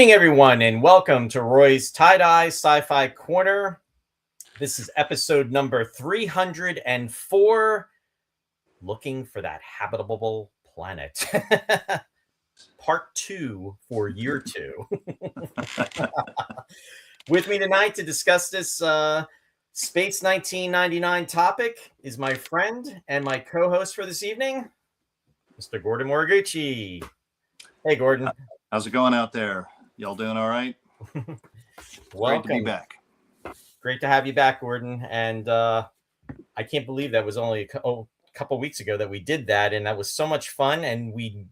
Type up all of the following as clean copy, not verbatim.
evening, everyone, and welcome to Roy's Tie-Dye Sci-Fi Corner. This is episode number 304, Looking for That Habitable Planet. Part 2 for year 2. With me tonight to discuss this Space 1999 topic is my friend and my co-host for this evening, Mr. Gordon Moriguchi. Hey, Gordon. How's it going out there? Y'all doing all right? Welcome. Great to be back. Great to have you back, Gordon. And I can't believe that was only a couple weeks ago that we did that. And that was so much fun. And we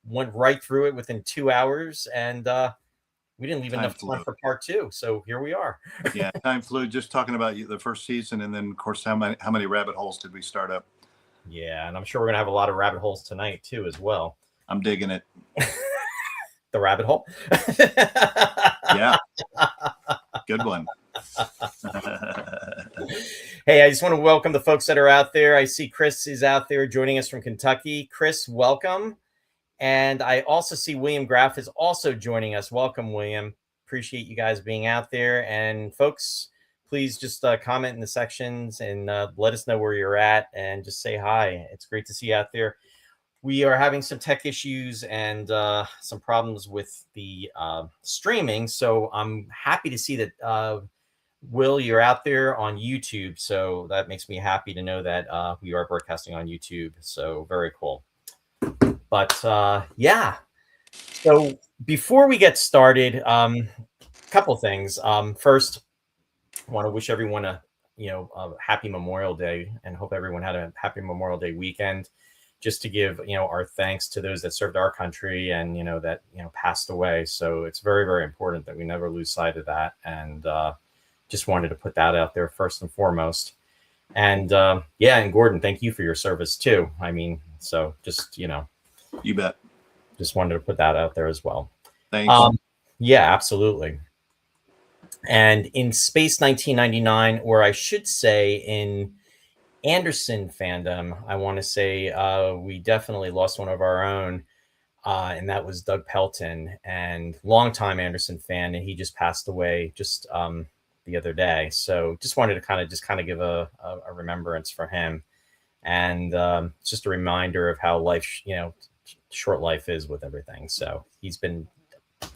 went right through it within 2 hours. And we didn't leave enough time for part 2. So here we are. Yeah, time flew. Just talking about the first season. And then, of course, how many rabbit holes did we start up? Yeah, and I'm sure we're going to have a lot of rabbit holes tonight, too, as well. I'm digging it. The rabbit hole? Yeah. Good one. Hey, I just want to welcome the folks that are out there. I see Chris is out there joining us from Kentucky. Chris, welcome. And I also see William Graff is also joining us. Welcome, William. Appreciate you guys being out there. And folks, please just comment in the sections and let us know where you're at and just say hi. It's great to see you out there. We are having some tech issues and some problems with the streaming. So I'm happy to see that, Will, you're out there on YouTube. So that makes me happy to know that we are broadcasting on YouTube. So very cool. But yeah. So before we get started, a couple things. First, I want to wish everyone a happy Memorial Day and hope everyone had a happy Memorial Day weekend. Just to give, our thanks to those that served our country and, that, passed away. So it's very, very important that we never lose sight of that. And just wanted to put that out there first and foremost. And and Gordon, thank you for your service too. I mean, so just, You bet. Just wanted to put that out there as well. Thanks. Yeah, absolutely. And in Space 1999, or I should say in Anderson fandom, I want to say we definitely lost one of our own, and that was Doug Pelton, and longtime Anderson fan, and he just passed away just the other day. So just wanted to kind of give a remembrance for him, and it's just a reminder of how life, short life is with everything. So he's been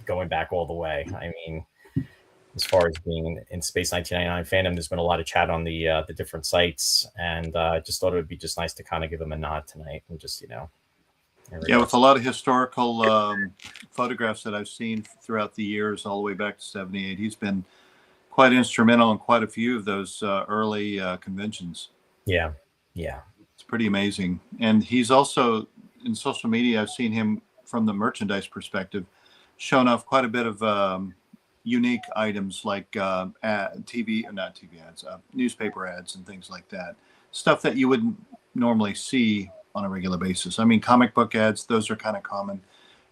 going back all the way. I mean, as far as being in Space 1999 fandom, there's been a lot of chat on the different sites, and I just thought it would be just nice to kind of give him a nod tonight and just, with a lot of historical photographs that I've seen throughout the years, all the way back to 78, he's been quite instrumental in quite a few of those early conventions. Yeah. It's pretty amazing. And he's also, in social media, I've seen him from the merchandise perspective, showing off quite a bit of unique items like newspaper ads and things like that. Stuff that you wouldn't normally see on a regular basis. I mean, comic book ads, those are kind of common.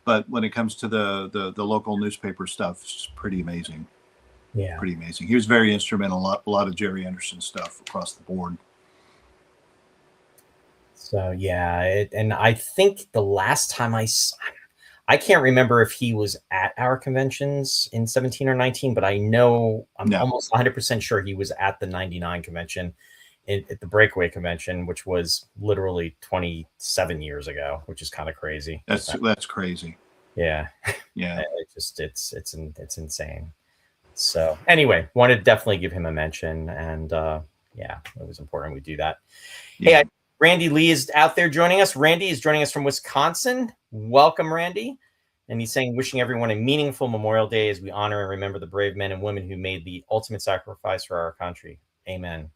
But when it comes to the local newspaper stuff, it's pretty amazing. Yeah. Pretty amazing. He was very instrumental, a lot of Jerry Anderson stuff across the board. So, yeah. And I think the last time I can't remember if he was at our conventions in 17 or 19, but I know I'm almost 100% sure he was at the 99 convention at the Breakaway convention, which was literally 27 years ago, which is kind of crazy. That's crazy. Yeah. Yeah. It's insane. So anyway, wanted to definitely give him a mention, and it was important we do that. Yeah. Hey, Randy Lee is out there joining us. Randy is joining us from Wisconsin. Welcome, Randy. And he's saying, wishing everyone a meaningful Memorial Day as we honor and remember the brave men and women who made the ultimate sacrifice for our country. Amen.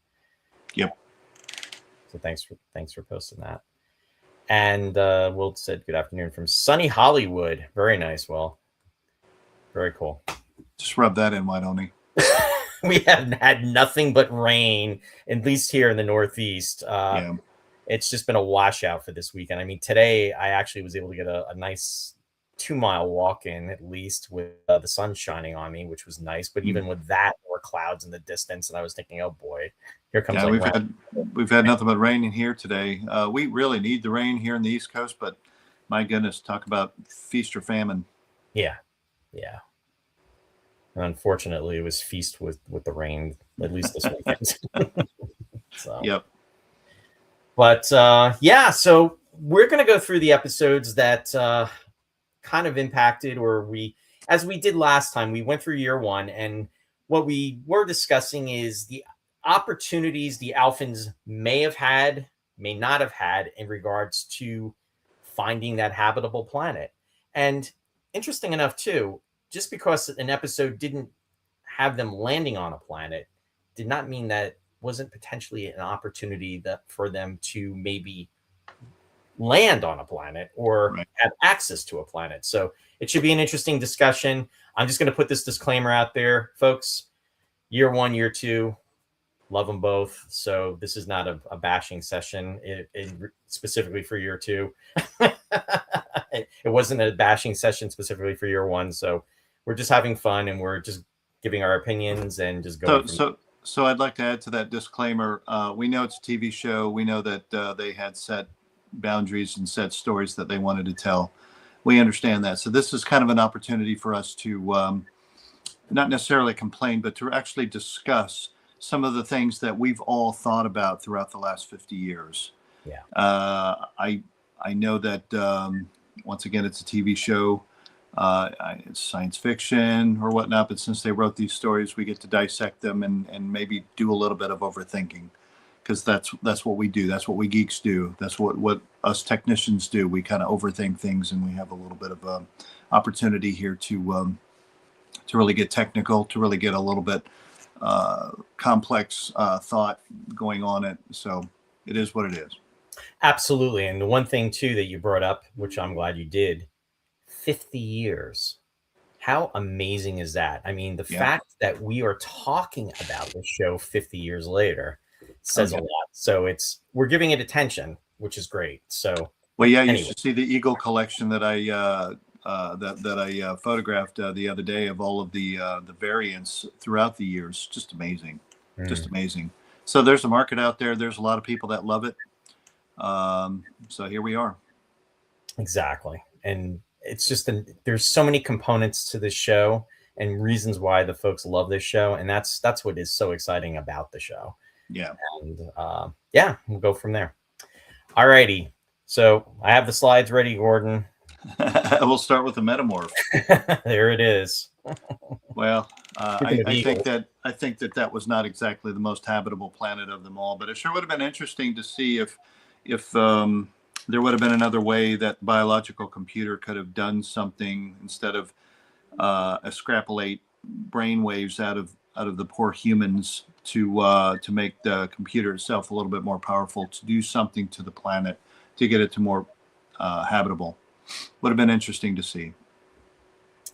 Yep. So thanks for posting that. And Will said, good afternoon from sunny Hollywood. Very nice, Will. Very cool. Just rub that in, why don't he? We have had nothing but rain, at least here in the Northeast. It's just been a washout for this weekend. I mean, today I actually was able to get a nice 2-mile walk in, at least, with the sun shining on me, which was nice. But even with that, there were clouds in the distance, and I was thinking, oh boy, here comes we've had nothing but rain in here today. We really need the rain here in the East Coast, but my goodness, talk about feast or famine. Yeah. And unfortunately, it was feast with the rain, at least this weekend. So, Yep. but yeah, so we're going to go through the episodes that kind of impacted, or as we did last time, we went through year one, and what we were discussing is the opportunities the Alphans may have had, may not have had in regards to finding that habitable planet. And interesting enough, too, just because an episode didn't have them landing on a planet did not mean that wasn't potentially an opportunity that for them to maybe land on a planet or Right. have access to a planet. So it should be an interesting discussion. I'm just going to put this disclaimer out there, folks. Year one, year two, love them both. So this is not a bashing session specifically for year two. It wasn't a bashing session specifically for year one. So we're just having fun, and we're just giving our opinions and just going. So I'd like to add to that disclaimer. We know it's a TV show. We know that they had set boundaries and set stories that they wanted to tell. We understand that. So this is kind of an opportunity for us to not necessarily complain, but to actually discuss some of the things that we've all thought about throughout the last 50 years. Yeah. I know that once again, it's a TV show. It's science fiction or whatnot, but since they wrote these stories, we get to dissect them and maybe do a little bit of overthinking, because that's what we do. That's what we geeks do. That's what us technicians do. We kind of overthink things, and we have a little bit of opportunity here to really get technical, to really get a little bit complex thought going on it. So it is what it is. Absolutely. And the one thing too that you brought up, which I'm glad you did, 50 years. How amazing is that? I mean, the fact that we are talking about this show 50 years later says a lot. So we're giving it attention, which is great. So, well, yeah, you should see the Eagle collection that I photographed the other day of all of the variants throughout the years. Just amazing, just amazing. So there's a market out there. There's a lot of people that love it. So here we are. Exactly, and it's just there's so many components to this show and reasons why the folks love this show, and that's what is so exciting about the show. Yeah, and yeah, we'll go from there. All righty, so I have the slides ready, Gordon. We'll start with the metamorph. There it is. Well, I think that was not exactly the most habitable planet of them all, but it sure would have been interesting to see if there would have been another way that biological computer could have done something instead of extrapolate brain waves out of the poor humans to make the computer itself a little bit more powerful, to do something to the planet, to get it to more habitable. Would have been interesting to see.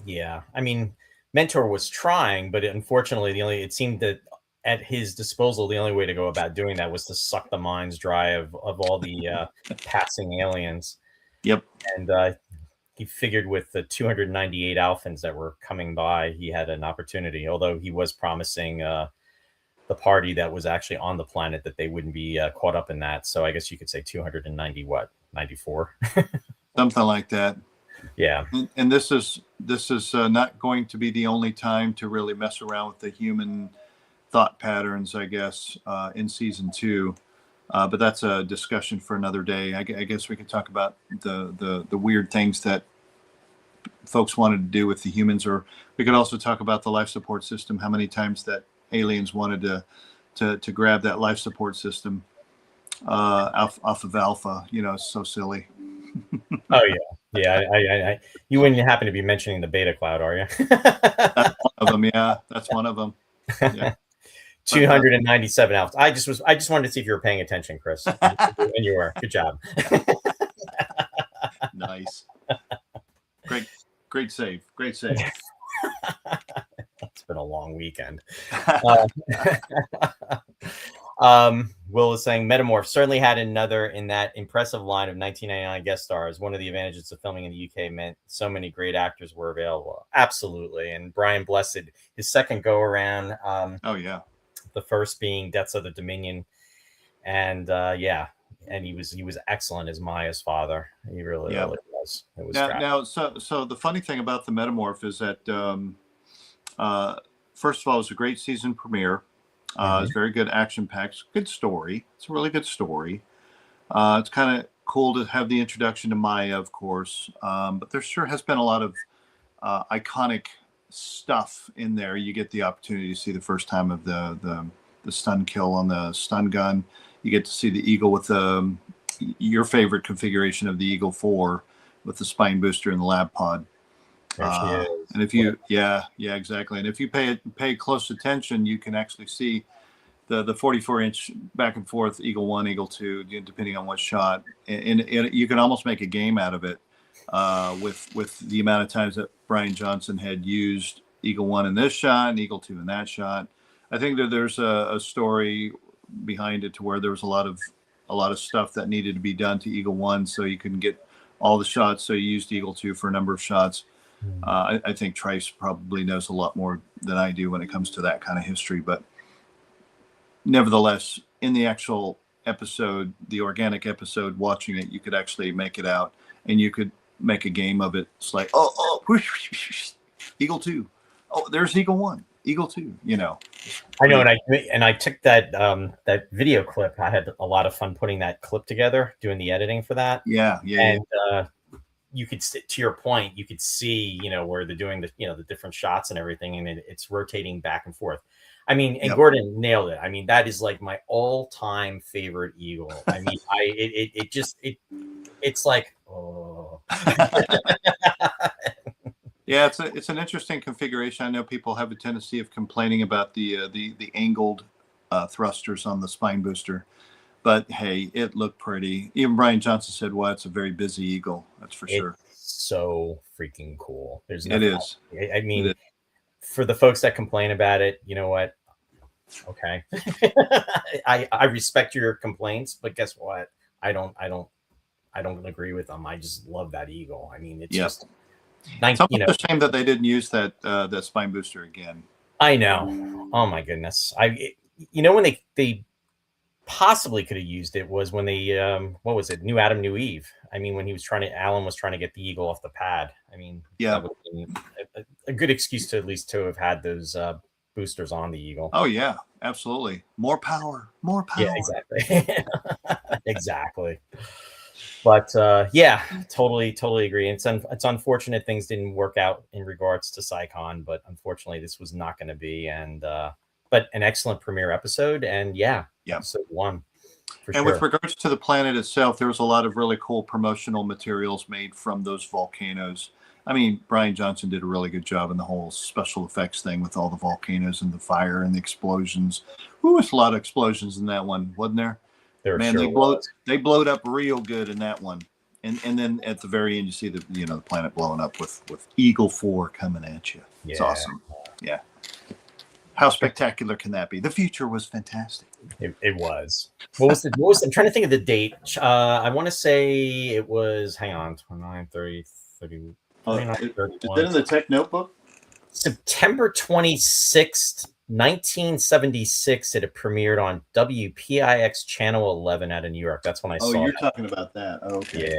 Yeah, I mean, Mentor was trying, but unfortunately, it seemed that at his disposal, the only way to go about doing that was to suck the minds dry of all the passing aliens. Yep. And he figured with the 298 Alphans that were coming by, he had an opportunity, although he was promising the party that was actually on the planet that they wouldn't be caught up in that. So I guess you could say 294. Something like that. Yeah. And this is not going to be the only time to really mess around with the human thought patterns, I guess, in season 2. But that's a discussion for another day. I guess we could talk about the weird things that folks wanted to do with the humans, or we could also talk about the life support system, how many times that aliens wanted to grab that life support system off of Alpha. It's so silly. Oh yeah. I you wouldn't happen to be mentioning the Beta Cloud, are you? That's one of them. Yeah, that's one of them. Yeah. 297 Alphans. I just wanted to see if you were paying attention, Chris. And you were. Good job. Nice. Great save. Great save. It's been a long weekend. Will is saying Metamorph certainly had another in that impressive line of 1999 guest stars. One of the advantages of filming in the UK meant so many great actors were available. Absolutely. And Brian Blessed, his second go around. Oh yeah. The first being Debts of the Dominion. And yeah. And he was excellent as Maya's father. He really was. It was now so the funny thing about the Metamorph is that First of all, it was a great season premiere. It's very good, action packed, good story. It's a really good story. It's kind of cool to have the introduction to Maya, of course, but there sure has been a lot of iconic stuff in there. You get the opportunity to see the first time of the stun kill on the stun gun. You get to see the Eagle with your favorite configuration of the Eagle 4 with the spine booster and the lab pod. There she is. And if you, yeah, exactly. And if you pay close attention, you can actually see the 44-inch back and forth Eagle 1, Eagle 2, depending on what shot, and you can almost make a game out of it with the amount of times that Brian Johnson had used Eagle 1 in this shot and Eagle 2 in that shot. I think that there's a story behind it to where there was a lot of stuff that needed to be done to Eagle 1 so you couldn't get all the shots, so you used Eagle 2 for a number of shots. I think Trice probably knows a lot more than I do when it comes to that kind of history, but nevertheless, in the actual episode, the organic episode, watching it, you could actually make it out, and you could make a game of it. It's like, Eagle 2. Oh, there's Eagle 1, Eagle 2. I know, and I took that that video clip. I had a lot of fun putting that clip together, doing the editing for that. Yeah. You could, to your point, you could see, where they're doing the different shots and everything, and it's rotating back and forth. I mean, and Yep. Gordon nailed it. I mean, that is like my all-time favorite Eagle. I mean, it's like, oh. Yeah, it's an interesting configuration. I know people have a tendency of complaining about the angled thrusters on the spine booster, but hey, it looked pretty. Even Brian Johnson said, "Well, it's a very busy Eagle. That's for sure." So freaking cool. There's It is. I mean, for the folks that complain about it, you know what? Okay. I respect your complaints, but guess what? I don't agree with them. I just love that Eagle. I mean, it's just it's almost a shame that they didn't use that spine booster again. I know. Oh my goodness. When they possibly could have used it was when they what was it? New Adam, New Eve. I mean, when Alan was trying to get the Eagle off the pad. I mean, yeah, that would have been a good excuse to at least to have had those boosters on the Eagle. Oh yeah, absolutely. More power. Yeah, exactly. Exactly. But yeah, totally agree. It's unfortunate things didn't work out in regards to SciCon, but unfortunately this was not going to be. And but an excellent premiere episode, and episode 1. And with regards to the planet itself, there was a lot of really cool promotional materials made from those volcanoes. I mean, Brian Johnson did a really good job in the whole special effects thing with all the volcanoes and the fire and the explosions. Ooh, there's a lot of explosions in that one, wasn't there? They blowed up real good in that one. And then at the very end, you see the planet blowing up with Eagle 4 coming at you. Yeah. It's awesome. Yeah. How spectacular can that be? The future was fantastic. It was. What was I'm trying to think of the date. I want to say it was, hang on, 29, 30, 30. 29, is that in the tech notebook? September 26th, 1976, it premiered on WPIX Channel 11 out of New York. That's when I saw it. Oh, you're talking about that. Oh, okay.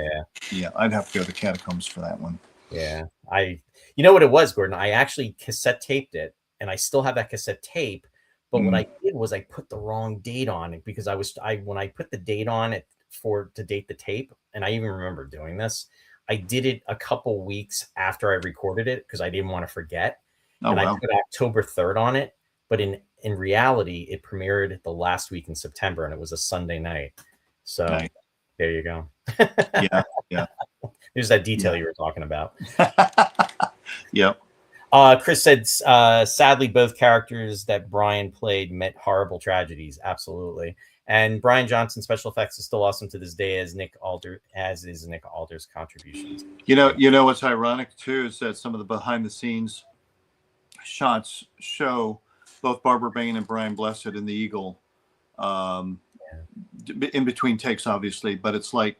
Yeah, I'd have to go to the catacombs for that one. Yeah. You know what it was, Gordon? I actually cassette taped it, and I still have that cassette tape. But what I did was I put the wrong date on it because when I put the date on it to date the tape, and I even remember doing this, I did it a couple weeks after I recorded it because I didn't want to forget. I put October 3rd on it, but in reality, it premiered the last week in September, and it was a Sunday night. So There you go. Yeah. There's that detail you were talking about. Yep. Chris said, sadly, both characters that Brian played met horrible tragedies. Absolutely. And Brian Johnson's special effects is still awesome to this day, as is Nick Alder's contributions. You know what's ironic too is that some of the behind the scenes shots show both Barbara Bain and Brian Blessed in the Eagle, in between takes, obviously, but it's like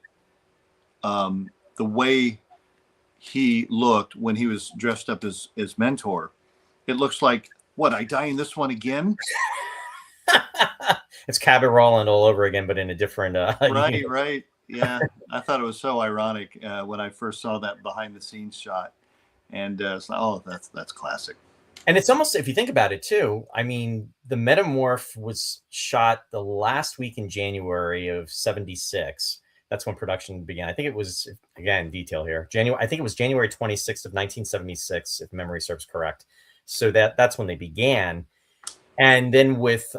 the way he looked when he was dressed up as Mentor. It looks like, what, I die in this one again? It's Cabot Roland all over again, but in a different right. Yeah, I thought it was so ironic when I first saw that behind the scenes shot, and it's like, oh, that's classic. And it's almost, if you think about it too, I mean, the Metamorph was shot the last week in January of 76. That's when production began. I think it was, again, detail here. January, I think it was January 26th of 1976, if memory serves correct. So that's when they began. And then with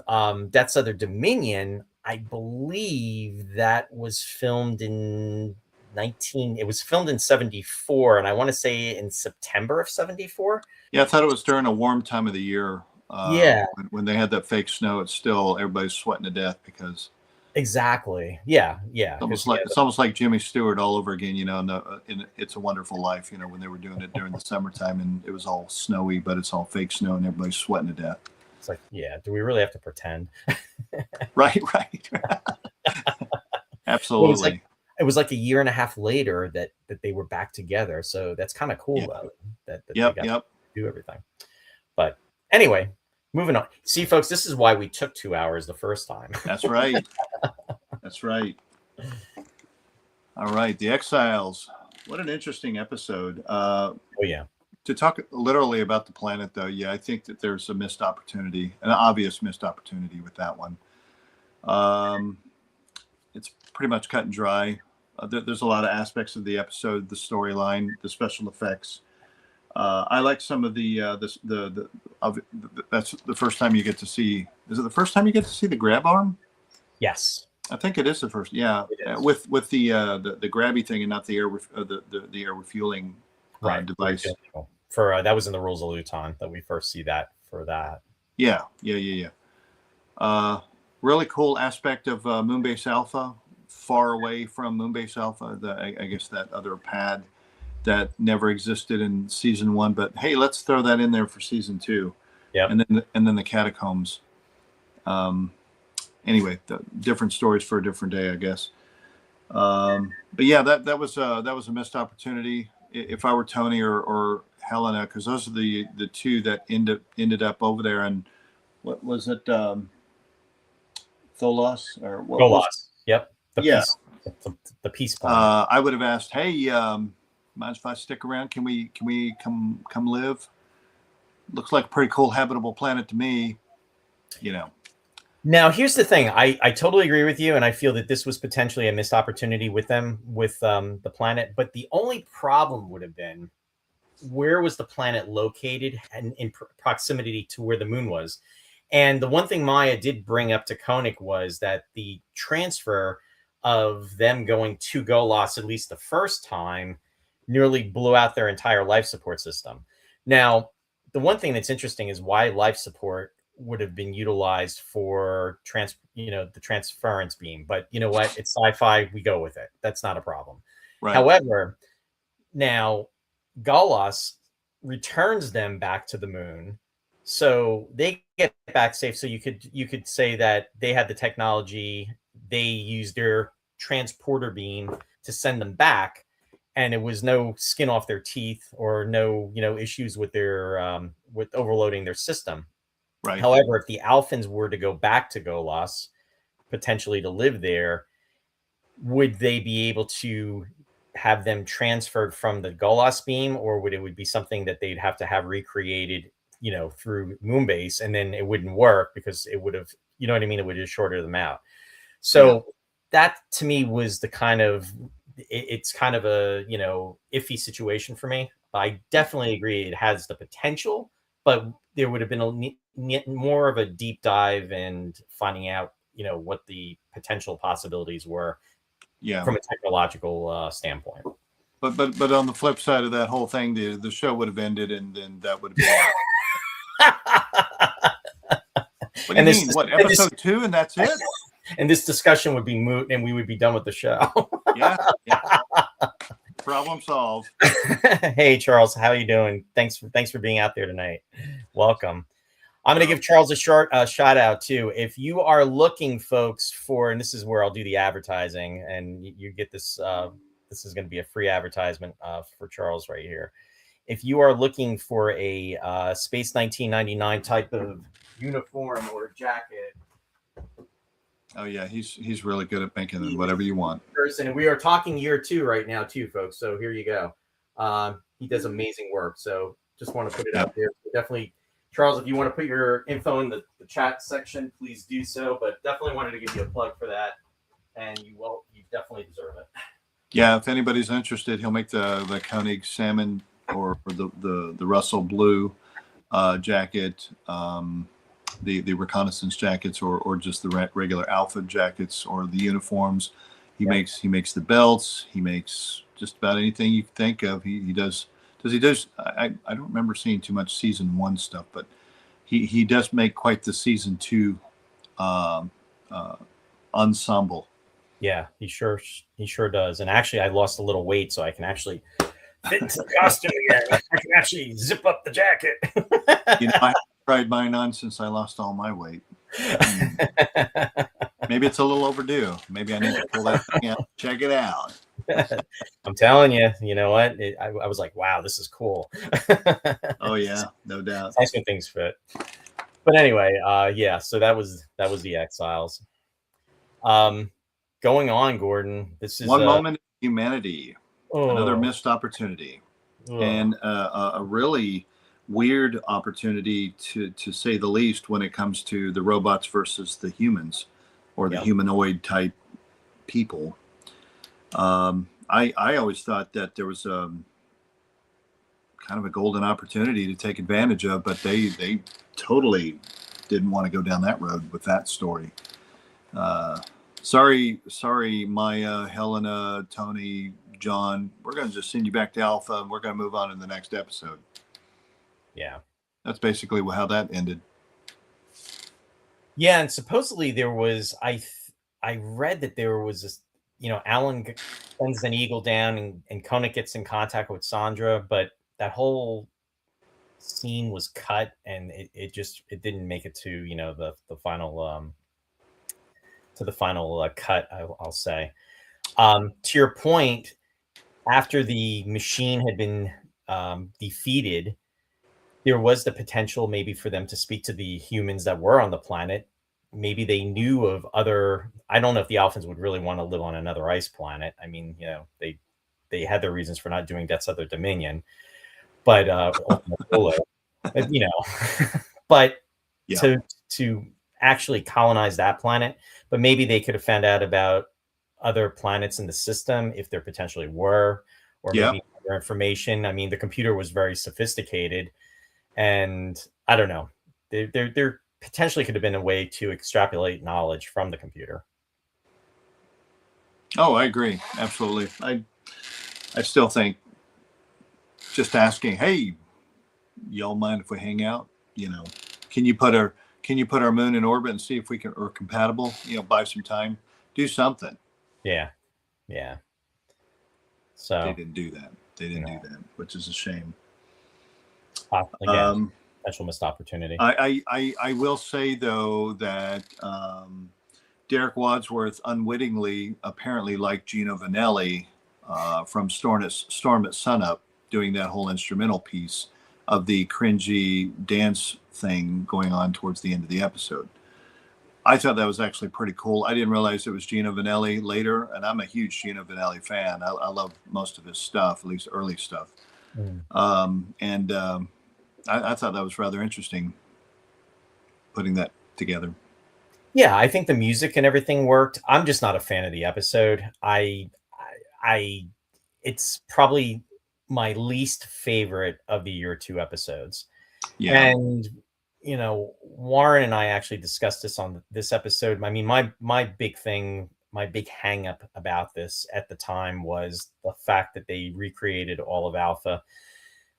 Death's Other Dominion, I believe that was filmed in it was filmed in 74, and I want to say in September of 74. Yeah, I thought it was during a warm time of the year. Yeah, When they had that fake snow, it's still everybody's sweating to death because exactly. Yeah, yeah. it's almost like Jimmy Stewart all over again. You know, in It's a Wonderful Life. You know, when they were doing it during the summertime and it was all snowy, but it's all fake snow and everybody's sweating to death. It's like, yeah. Do we really have to pretend? Right, right. Absolutely. It was like a year and a half later that they were back together. So that's kind of cool, though, that they got to do everything. But anyway, moving on. See, folks, this is why we took 2 hours the first time. That's right. That's right. All right. The Exiles. What an interesting episode. Oh, yeah. To talk literally about the planet, though, yeah, I think that there's a missed opportunity, an obvious missed opportunity with that one. It's pretty much cut and dry. There's a lot of aspects of the episode, the storyline, the special effects. I like some of that's the first time you get to see. Is it the first time you get to see the grab arm? Yes, I think it is the first. Yeah, with the grabby thing and not the air refueling device. For that was in the Rules of Luton that we first see that for that. Yeah. Really cool aspect of Moonbase Alpha, far away from Moonbase Alpha. I guess that other pad that never existed in season 1, but hey, let's throw that in there for season 2. Yeah, and then the catacombs. Anyway, different stories for a different day, I guess. But yeah, that was a missed opportunity. If I were Tony or Helena, because those are the two that ended up over there. And what was it? Tholos or what? Tholos. Yep. The peace plan. I would have asked, hey, mind if I stick around? Can we come live? Looks like a pretty cool habitable planet to me. You know. Now, here's the thing. I totally agree with you, and I feel that this was potentially a missed opportunity with them, with the planet. But the only problem would have been, where was the planet located and in proximity to where the moon was? And the one thing Maya did bring up to Koenig was that the transfer of them going to Golos, at least the first time, nearly blew out their entire life support system. Now, the one thing that's interesting is why life support would have been utilized for the transference beam. But you know what? It's sci-fi. We go with it. That's not a problem. Right. However, now Golos returns them back to the moon, so they get back safe. So you could say that they had the technology. They used their transporter beam to send them back, and it was no skin off their teeth or no issues with their with overloading their system. Right. However, if the Alphans were to go back to Golos, potentially to live there, would they be able to have them transferred from the Golos beam, or would it be something that they'd have to have recreated, through Moonbase, and then it wouldn't work because it would have, it would have shorted them out. So that to me was the kind of, it's kind of a, iffy situation for me. I definitely agree it has the potential, but there would have been more of a deep dive and finding out, what the potential possibilities were from a technological standpoint. But on the flip side of that whole thing, the show would have ended, and then that would have been. What do you mean? What, episode 2 and that's it? And this discussion would be moot, and we would be done with the show. Yeah. Problem solved. Hey, Charles, how are you doing? Thanks for being out there tonight. Welcome. I'm going to give Charles a short shout out too. If you are looking, folks, for, and this is where I'll do the advertising, and you get this. This is going to be a free advertisement for Charles right here. If you are looking for a Space 1999 type of uniform or jacket. Oh yeah, he's really good at making whatever you want. And we are talking year 2 right now too, folks. So here you go. He does amazing work. So just want to put it out there. Definitely Charles, if you want to put your info in the chat section, please do so. But definitely wanted to give you a plug for that, and you definitely deserve it. Yeah, if anybody's interested, he'll make the Koenig salmon or the Russell blue jacket, the reconnaissance jackets, or just the regular Alpha jackets or the uniforms. He makes the belts. He makes just about anything you can think of. He does. I don't remember seeing too much season 1 stuff, but he does make quite the season 2 um, ensemble. Yeah, he sure does. And actually, I lost a little weight, so I can actually fit into the costume again. I can actually zip up the jacket. I tried mine on since I lost all my weight. Maybe it's a little overdue. Maybe I need to pull that thing out. Check it out. I'm telling you, you know what? I was like, wow, this is cool. Oh yeah, no doubt. It's nice when things fit. But anyway, yeah. So that was the Exiles. Going on, Gordon. This is One Moment in Humanity. Another missed opportunity, and a really weird opportunity to say the least when it comes to the robots versus the humans, or the humanoid type people. I always thought that there was kind of a golden opportunity to take advantage of, but they totally didn't want to go down that road with that story. Sorry, Maya, Helena, Tony, John. We're going to just send you back to Alpha, and we're going to move on in the next episode. Yeah, that's basically how that ended. Yeah, and supposedly there was I read that there was this, Alan sends an eagle down, and Koenig gets in contact with Sandra, but that whole scene was cut, and it didn't make it to the final cut. I'll say. To your point, after the machine had been defeated, there was the potential maybe for them to speak to the humans that were on the planet. Maybe they knew of other. I don't know if the Alphans would really want to live on another ice planet. I mean, they had their reasons for not doing Death's Other Dominion, but but yeah. to actually colonize that planet. But maybe they could have found out about other planets in the system if there potentially were, or maybe other information. I mean, the computer was very sophisticated, and I don't know. There potentially could have been a way to extrapolate knowledge from the computer. Oh, I agree. Absolutely. I still think just asking, hey, y'all mind if we hang out? Can you put our moon in orbit and see if we are compatible? Buy some time, do something. Yeah. So they didn't do that. Do that, which is a shame. Again, potential missed opportunity. I will say though that Derek Wadsworth unwittingly apparently liked Gino Vanelli from Storm at Sunup, doing that whole instrumental piece of the cringy dance thing going on towards the end of the episode. I thought that was actually pretty cool. I didn't realize it was Gino Vanelli later, and I'm a huge Gino Vanelli fan. I love most of his stuff, at least early stuff. I thought that was rather interesting, putting that together. Yeah, I think the music and everything worked. I'm just not a fan of the episode. It's probably my least favorite of the year 2 episodes. Yeah. And Warren and I actually discussed this on this episode. I mean, my big hang up about this at the time was the fact that they recreated all of Alpha.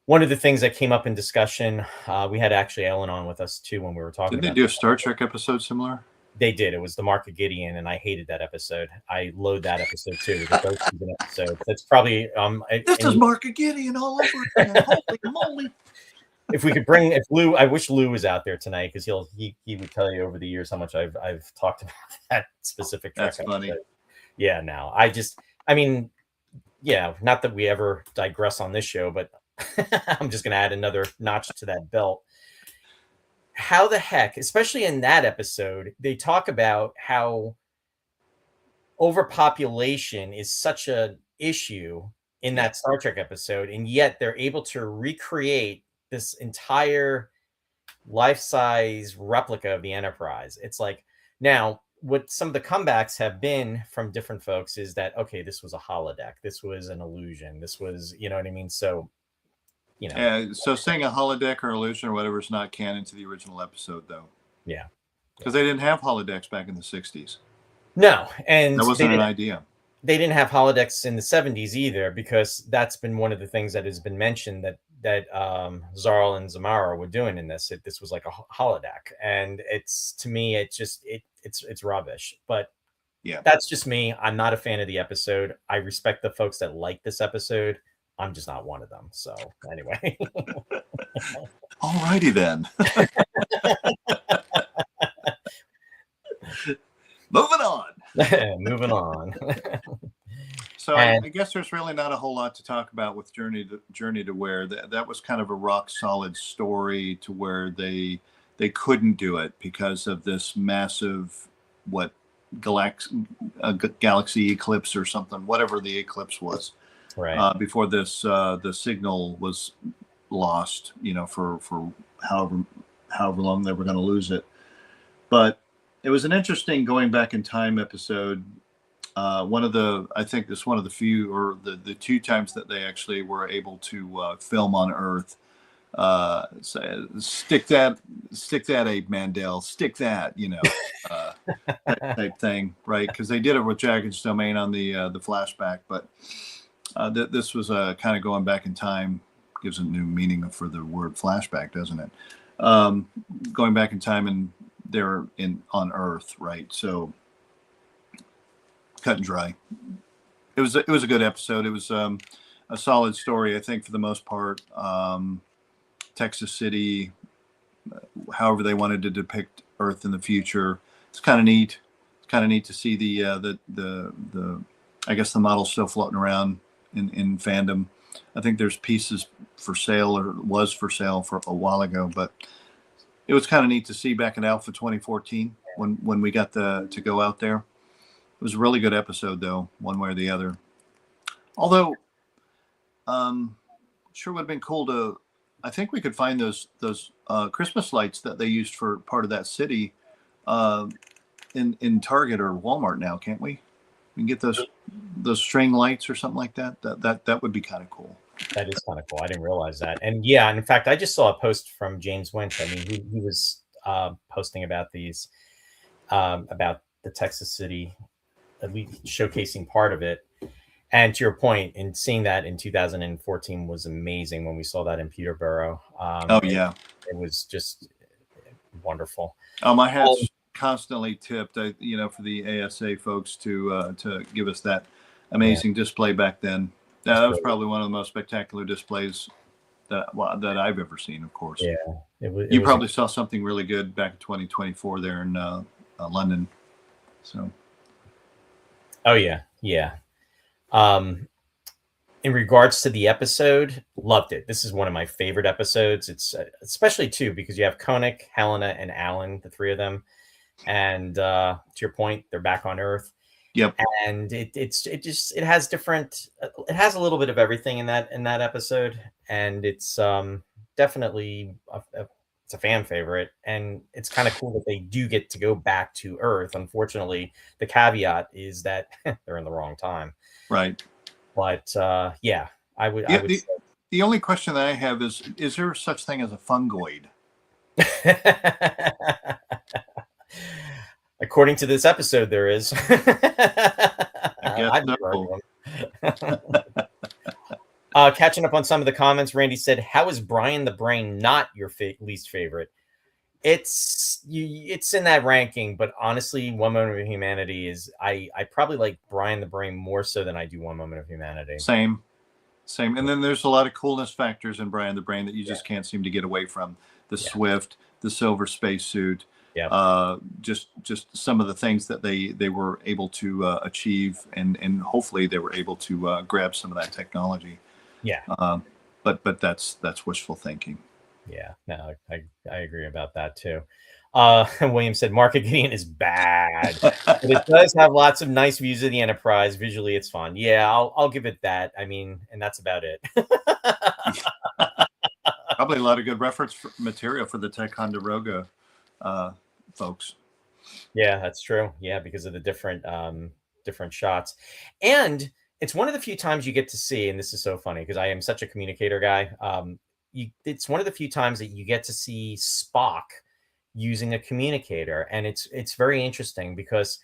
One of the things that came up in discussion, we had actually Ellen on with us too when we were talking. Did they do a Star Trek episode similar? They did. It was the Mark of Gideon, and I hated that episode. I loathe that episode too. The ghost season episode. That's probably this is Mark of Gideon all over again. Holy moly! If we could bring, if Lou, I wish Lou was out there tonight, because he would tell you over the years how much I've talked about that specific Trek. That's funny. Yeah. Now I mean, yeah. Not that we ever digress on this show, but I'm just going to add another notch to that belt. How the heck, especially in that episode, they talk about how overpopulation is such an issue in that Star Trek episode, and yet they're able to recreate this entire life-size replica of the Enterprise. It's like, now what some of the comebacks have been from different folks is that, okay, this was a holodeck, this was an illusion, this was, you know what I mean? So, you know, So saying a holodeck or illusion or whatever is not canon to the original episode, though. yeah. Because they didn't have holodecks back in the 60s. No, and That wasn't an idea. They didn't have holodecks in the 70s either, because that's been one of the things that has been mentioned that Zarl and Zamara were doing in this. This was like a holodeck, and it's, to me, it's rubbish. But yeah, that's just me. I'm not a fan of the episode. I respect the folks that like this episode. I'm just not one of them. So anyway. Alrighty then. Moving on. Moving on. So I guess there's really not a whole lot to talk about with Journey to Where. That was kind of a rock solid story to where they couldn't do it because of this massive galaxy eclipse or something, whatever the eclipse was. Right. Before this, the signal was lost. For however long they were going to lose it. But it was an interesting going back in time episode. I think this one of the few, or the two times that they actually were able to film on Earth. Stick that, Abe Mandel, stick that, type thing, right? Because they did it with Dragon's Domain on the flashback, but this was kind of going back in time. Gives a new meaning for the word flashback, doesn't it? Going back in time, and they're on Earth, right? So cut and dry. It was a good episode. It was a solid story, I think, for the most part. Texas City, however they wanted to depict Earth in the future, it's kind of neat. It's kind of neat to see the I guess the model still floating around in fandom. I think there's pieces for sale, or was for sale for a while ago, but it was kind of neat to see back in Alpha 2014 when we got to go out there. It was a really good episode, though, one way or the other. Although, sure would have been cool to. I think we could find those Christmas lights that they used for part of that city in Target or Walmart now, can't we? We can get those string lights or something like that. That would be kind of cool. That is kind of cool. I didn't realize that. And yeah, and in fact, I just saw a post from James Winch. I mean, he was posting about these, about the Texas City, at least showcasing part of it. And to your point, in seeing that in 2014 was amazing when we saw that in Peterborough. Yeah. It was just wonderful. My hat's constantly tipped, for the ASA folks to give us that amazing display back then. That was probably one of the most spectacular displays that I've ever seen, of course. Yeah. You probably saw something really good back in 2024 there in London. So. Oh, yeah. Yeah. In regards to the episode, loved it. This is one of my favorite episodes. It's especially too because you have Koenig, Helena, and Alan, the three of them, and to your point, they're back on Earth. Yep. And it has different. It has a little bit of everything in that episode, and it's definitely it's a fan favorite, and it's kind of cool that they do get to go back to Earth. Unfortunately, the caveat is that they're in the wrong time. Right. But yeah, I would. The only question that I have is there such thing as a fungoid? According to this episode, there is. I guess so. Catching up on some of the comments, Randy said, "How is Brian the Brain not your least favorite?" It's in that ranking, but honestly, One Moment of Humanity is I probably like Brian the Brain more so than I do One Moment of Humanity. Same. And then there's a lot of coolness factors in Brian the Brain that you just can't seem to get away from. The Swift, the silver spacesuit, just some of the things that they were able to achieve, and hopefully they were able to grab some of that technology. Yeah. But that's wishful thinking. Yeah, no, I agree about that too. William said Market Gideon is bad, but it does have lots of nice views of the Enterprise. Visually, it's fun. Yeah, I'll give it that. I mean, and that's about it. Probably a lot of good reference material for the Ticonderoga folks. Yeah, that's true. Yeah, because of the different shots. And it's one of the few times you get to see, and this is so funny because I am such a communicator guy. It's one of the few times that you get to see Spock using a communicator, and it's very interesting because,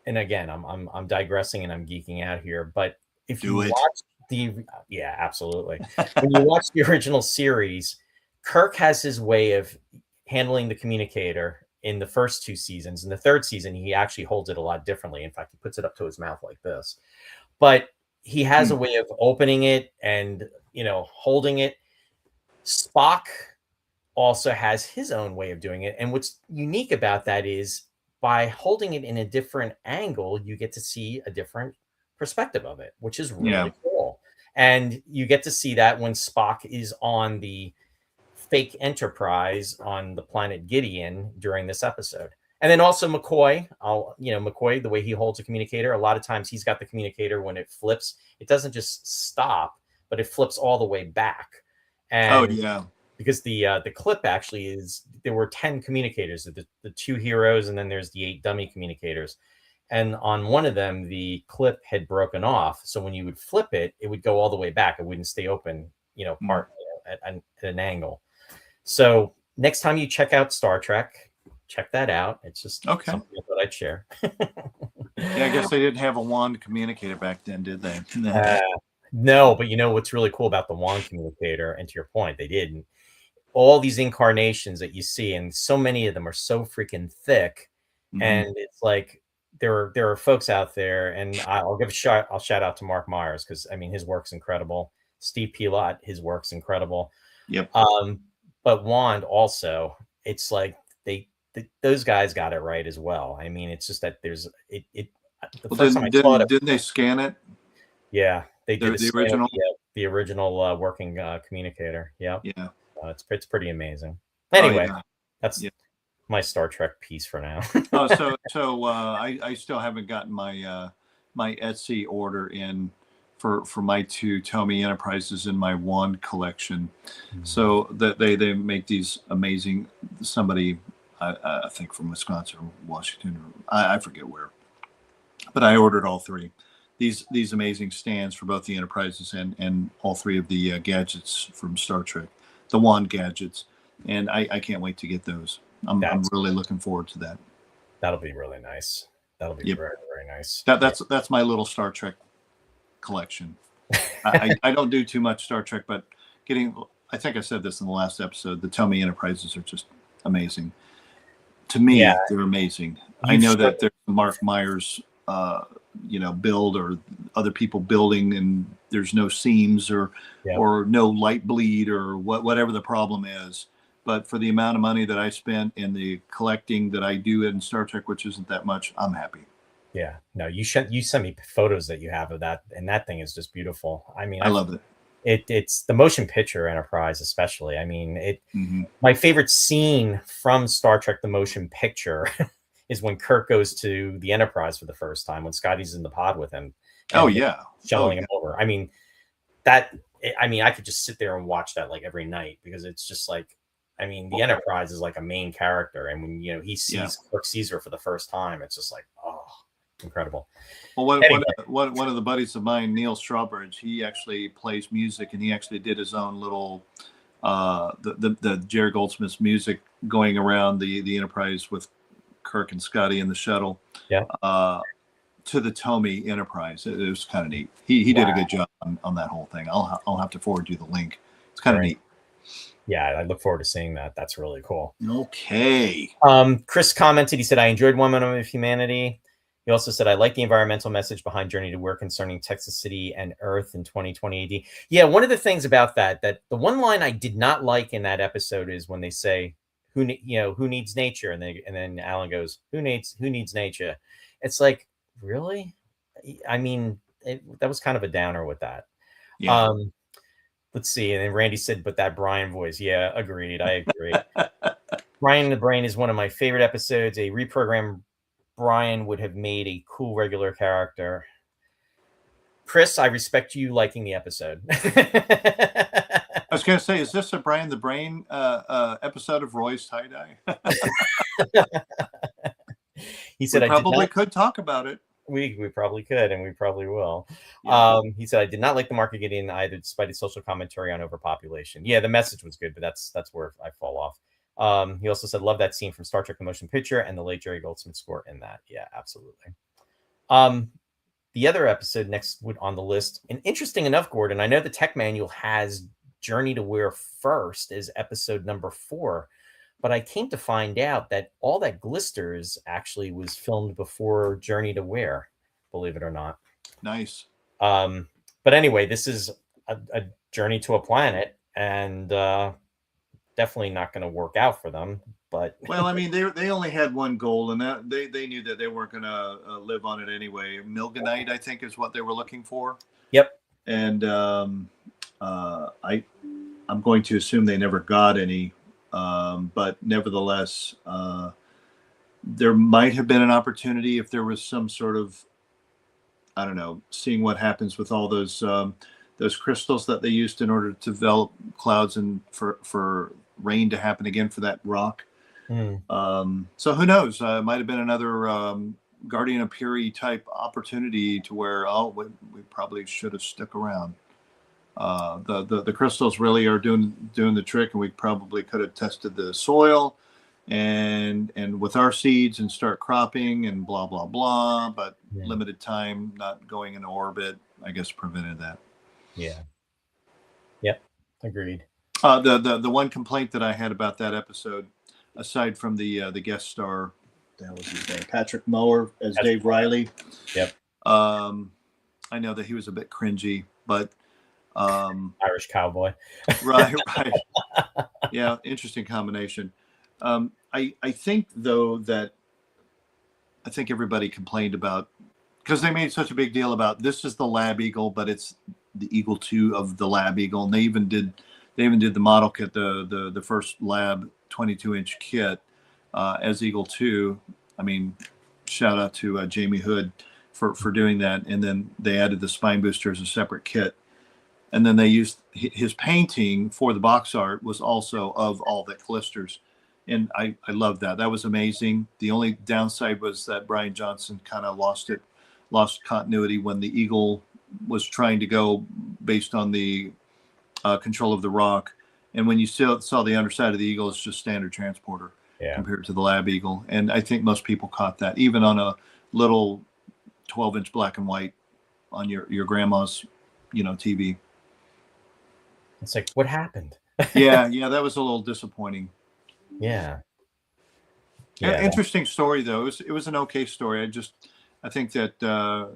and again, I'm digressing and I'm geeking out here, but if you Do it. watch yeah, absolutely. When you watch the original series, Kirk has his way of handling the communicator in the first two seasons. In the third season, he actually holds it a lot differently. In fact, he puts it up to his mouth like this. But he has a way of opening it and, holding it. Spock also has his own way of doing it. And what's unique about that is by holding it in a different angle, you get to see a different perspective of it, which is really cool. And you get to see that when Spock is on the fake Enterprise on the planet Gideon during this episode. And then also McCoy, McCoy, the way he holds a communicator, a lot of times he's got the communicator when it flips, it doesn't just stop, but it flips all the way back. And because the clip actually is, there were 10 communicators, the 2 heroes, and then there's the 8 dummy communicators. And on one of them, the clip had broken off. So when you would flip it, it would go all the way back. It wouldn't stay open, at an angle. So next time you check out Star Trek, check that out. It's just something that I'd share. Yeah, I guess they didn't have a wand communicator back then, did they? No, but what's really cool about the wand communicator, and to your point, they didn't. All these incarnations that you see, and so many of them are so freaking thick, and it's like there are folks out there, and I'll shout out to Mark Myers because his work's incredible. Steve Pilot, his work's incredible. Yep. But Wand also, it's like those guys got it right as well. It's just that there's it. The first time I saw it, didn't they scan it? Yeah, they did the original. The original working communicator. Yeah. It's pretty amazing. Anyway, that's my Star Trek piece for now. I still haven't gotten my my Etsy order in for my 2 Tomy Enterprises in my wand collection. So that they make these amazing, somebody I think from Wisconsin or Washington, or I forget where, but I ordered all 3 these amazing stands for both the Enterprises and all 3 of the gadgets from Star Trek, the wand gadgets, and I can't wait to get those. I'm really looking forward to that. That'll be really nice. That'll be very, very nice. That's my little Star Trek collection. I don't do too much Star Trek, but I think I said this in the last episode, the Tomy Enterprises are just amazing. To me, they're amazing. I know that there's Mark Myers build, or other people building, and there's no seams or no light bleed or whatever the problem is. But for the amount of money that I spent in the collecting that I do in Star Trek, which isn't that much, I'm happy. Yeah, no, you sent me photos that you have of that, and that thing is just beautiful. I love it. It's the motion picture Enterprise, especially. My favorite scene from Star Trek: The Motion Picture is when Kirk goes to the Enterprise for the first time, when Scotty's in the pod with him. Shuttling him over. I could just sit there and watch that like every night, because it's just like, the Enterprise is like a main character, and when he sees Kirk sees her for the first time, it's just like, oh, incredible. Well, one of the buddies of mine, Neil Strawbridge, he actually plays music, and he actually did his own little the Jerry Goldsmith's music going around the Enterprise with Kirk and Scotty in the shuttle. To the Tomy Enterprise. It was kind of neat. He did a good job on that whole thing. I'll have to forward you the link. It's kind of neat. Yeah, I look forward to seeing that. That's really cool. Okay. Chris commented, he said, I enjoyed One Moment of Humanity. He also said, I like the environmental message behind Journey to Work concerning Texas City and Earth in 2020 AD. Yeah, one of the things about that the one line I did not like in that episode is when they say, who needs nature? And then Alan goes, who needs nature? It's like, really? That was kind of a downer with that. Yeah. Let's see. And then Randy said, but that Brian voice. Yeah, agreed. I agree. Brian the Brain is one of my favorite episodes. A reprogrammed Brian would have made a cool regular character. Chris, I respect you liking the episode. I was going to say, is this a Brian the Brain episode of Roy's Tie-Dye? He We said, I did probably not. could talk about it. We probably could, and we probably will. Yeah. He said, I did not like the market getting either, despite its social commentary on overpopulation. Yeah, the message was good, but that's where I fall off. He also said, love that scene from Star Trek: The Motion Picture and the late Jerry Goldsmith score in that. Yeah, absolutely. The other episode next on the list, and interesting enough, Gordon, I know the tech manual has Journey to Where first is episode number 4, but I came to find out that all that glisters actually was filmed before Journey to Where, believe it or not. Nice. But anyway, this is a journey to a planet, and definitely not going to work out for them. But well, I mean, they only had one goal, and that they knew that they weren't going to live on it anyway. Milganite, I think, is what they were looking for. Yep. And I'm going to assume they never got any, but nevertheless, there might have been an opportunity if there was some sort of, I don't know, seeing what happens with all those crystals that they used in order to develop clouds and for rain to happen again for that rock. So who knows? Might have been another Guardian of Puri type opportunity to where we probably should have stuck around. The crystals really are doing the trick, and we probably could have tested the soil and with our seeds and start cropping and blah blah blah. But limited time, not going into orbit, I guess prevented that. Yeah. Yep. Agreed. The one complaint that I had about that episode, aside from the guest star, that was his name, Patrick Mower as Dave Riley. Yep. I know that he was a bit cringy, but Irish cowboy. right. Yeah, interesting combination. I think though that I think everybody complained about, because they made such a big deal about this is the Lab Eagle, but it's the Eagle 2 of the Lab Eagle, and they even did the model kit, the first Lab 22-inch kit as Eagle 2. I mean, shout out to Jamie Hood for doing that, and then they added the spine booster as a separate kit, and then they used his painting for the box art was also of all that glisters, and I love that. That was amazing. The only downside was that Brian Johnson kind of lost continuity when the Eagle was trying to go based on the control of the rock, and when you saw the underside of the Eagle, it's just standard transporter compared to the Lab Eagle. And I think most people caught that, even on a little 12-inch black and white on your grandma's TV. It's like, what happened? yeah, that was a little disappointing. Yeah. Interesting story though. It was an okay story. I think that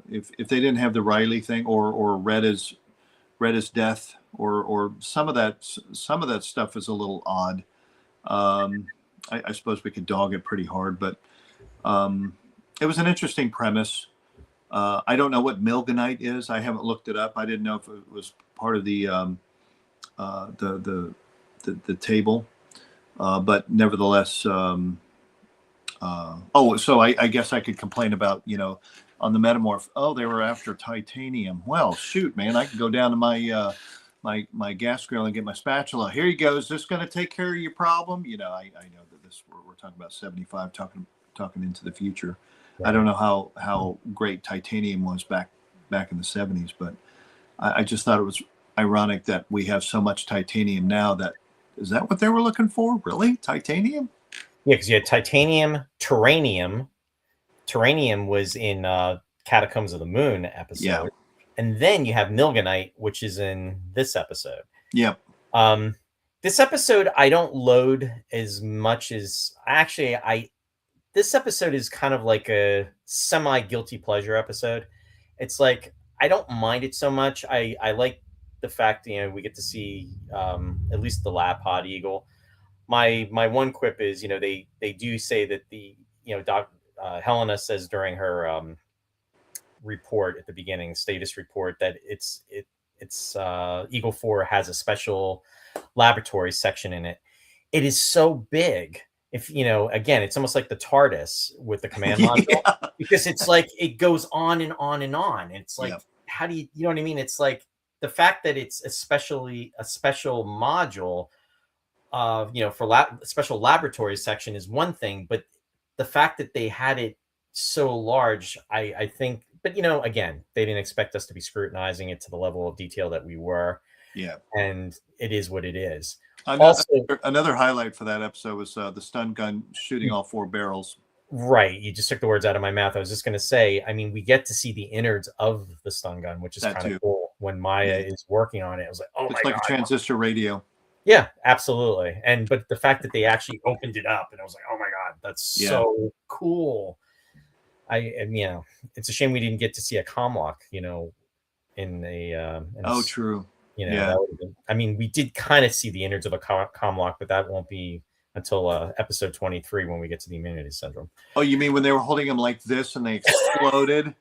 if they didn't have the Riley thing or Red as death or some of that stuff is a little odd. I suppose we could dog it pretty hard, but it was an interesting premise. I don't know what Milganite is. I haven't looked it up. I didn't know if it was part of the table, but nevertheless. So I guess I could complain about, on the Metamorph. Oh, they were after titanium. Well, shoot, man, I can go down to my my gas grill and get my spatula. Here you go. Is this going to take care of your problem? I know that we're talking about 75, talking into the future. Right. I don't know how great titanium was back in the 70s, but I just thought it was ironic that we have so much titanium now. Is that what they were looking for? Really? Titanium? Yeah, because you had titanium, terranium. Terranium was in Catacombs of the Moon episode. Yeah. And then you have Milganite, which is in this episode. Yep. This episode, I don't load as much as... Actually, this episode is kind of like a semi-guilty pleasure episode. It's like, I don't mind it so much. I like the fact we get to see at least the lab pod eagle. My one quip is, they do say that the, Helena says during her report at the beginning, status report, that it's Eagle 4 has a special laboratory section in it. It is so big. If again, it's almost like the TARDIS with the command module, because it's like it goes on and on and on. It's like, how do you know what I mean? It's like the fact that it's especially a special module, for special laboratory section is one thing, but the fact that they had it so large, I think, but again, they didn't expect us to be scrutinizing it to the level of detail that we were. Yeah. And it is what it is. Another highlight for that episode was the stun gun shooting all 4 barrels. Right. You just took the words out of my mouth. I was just going to say, I mean, we get to see the innards of the stun gun, which is kind of cool. When Maya is working on it, I was like, oh my God. It's like a transistor radio. Yeah, absolutely. But the fact that they actually opened it up, and I was like, oh my God, that's so cool. It's a shame we didn't get to see a comlock, true. We did kind of see the innards of a comlock, but that won't be until episode 23 when we get to the immunity syndrome. Oh, you mean when they were holding him like this and they exploded?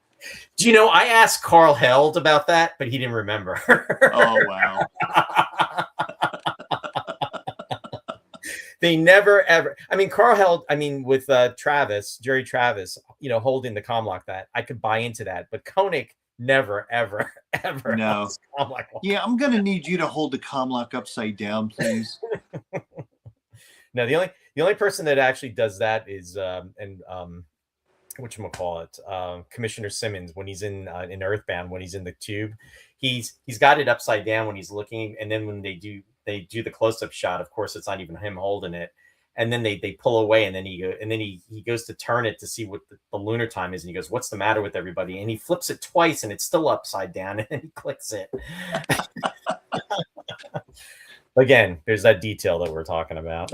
Do you know, I asked Carl Held about that, but he didn't remember. Oh, wow. They never, ever. I mean, Carl Held, with Jerry Travis, holding the comlock, that I could buy into that. But Koenig never, ever, ever. No. Yeah, I'm going to need you to hold the comlock upside down, please. No, the only person that actually does that is whatchamacallit, Commissioner Simmons, when he's in Earthbound, when he's in the tube, he's got it upside down when he's looking, and then when they do the close-up shot, of course it's not even him holding it, and then they pull away, and then he goes to turn it to see what the lunar time is, and he goes, "What's the matter with everybody?" And he flips it twice, and it's still upside down, and then he clicks it. Again, there's that detail that we're talking about.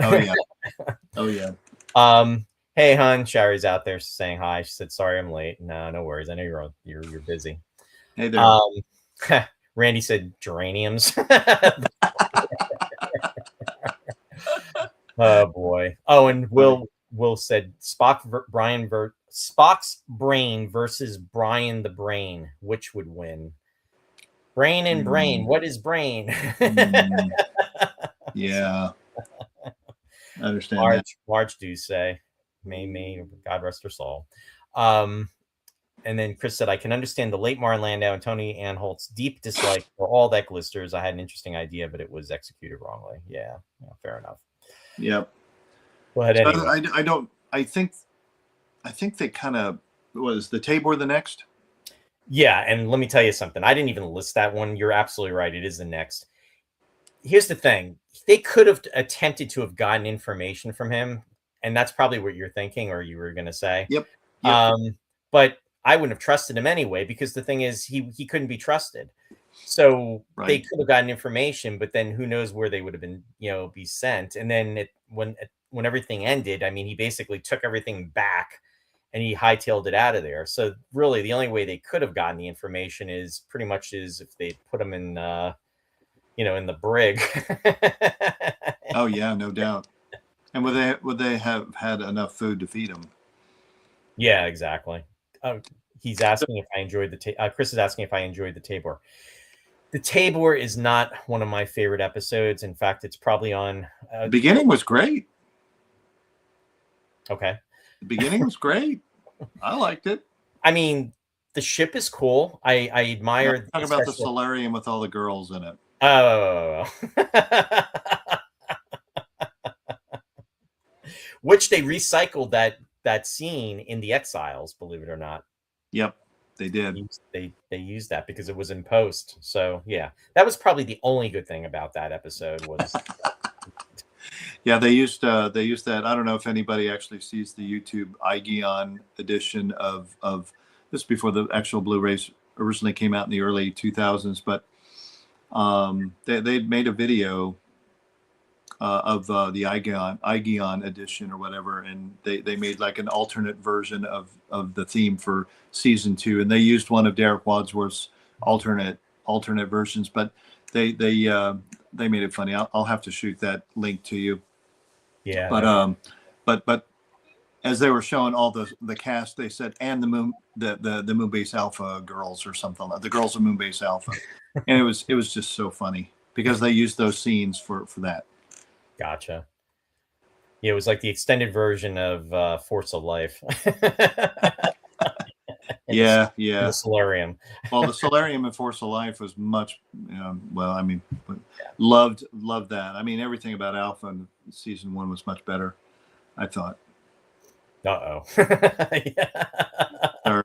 Oh yeah. Hey, hon, Shari's out there saying hi. She said, "Sorry, I'm late." No worries. I know you're busy. Hey there. Randy said geraniums. Oh boy. Oh, and Will said Spock's brain versus Brian the Brain. Which would win? Brain and brain. What is brain? Yeah. I understand. Large do say. May God rest her soul. And then Chris said, I can understand the late Martin Landau and Tony Anholt's deep dislike for all that glisters. I had an interesting idea, but it was executed wrongly. Yeah, fair enough. Yep. But anyway. I think they kind of, was the Tabor the next? Yeah, and let me tell you something. I didn't even list that one. You're absolutely right. It is the next. Here's the thing. They could have attempted to have gotten information from him, and that's probably what you're thinking, or you were going to say. Yep. But I wouldn't have trusted him anyway, because the thing is, he couldn't be trusted. So They could have gotten information, but then who knows where they would have been, be sent. And then when everything ended, he basically took everything back and he hightailed it out of there. So really, the only way they could have gotten the information is pretty much if they put him in, in the brig. Oh yeah, no doubt. And would they have had enough food to feed him? Yeah, exactly. He's asking if I enjoyed Chris is asking if I enjoyed the Tabor. The Tabor is not one of my favorite episodes. In fact, it's probably on. The beginning was great. Okay. The beginning was great. I liked it. The ship is cool. I admire. Talk about the solarium with all the girls in it. Oh. Which they recycled that scene in The Exiles, believe it or not. Yep, they did. They used that because it was in post. So yeah, that was probably the only good thing about that episode was. Yeah, they used that. I don't know if anybody actually sees the YouTube Igeon edition of this before the actual Blu-rays originally came out in the early 2000s, but they made a video of the Igeon edition or whatever, and they made like an alternate version of the theme for season 2, and they used one of Derek Wadsworth's alternate versions, but they made it funny. I'll have to shoot that link to you. Yeah. But as they were showing all the cast, they said, and the Moonbase Alpha girls or something, the girls of Moonbase Alpha, and it was just so funny because they used those scenes for that. Gotcha. Yeah, it was like the extended version of Force of Life. Yeah, in the yeah. solarium. Well, the Solarium in Force of Life was much, well, I mean, loved that. I mean, everything about Alpha in season one was much better, I thought. Uh-oh. Or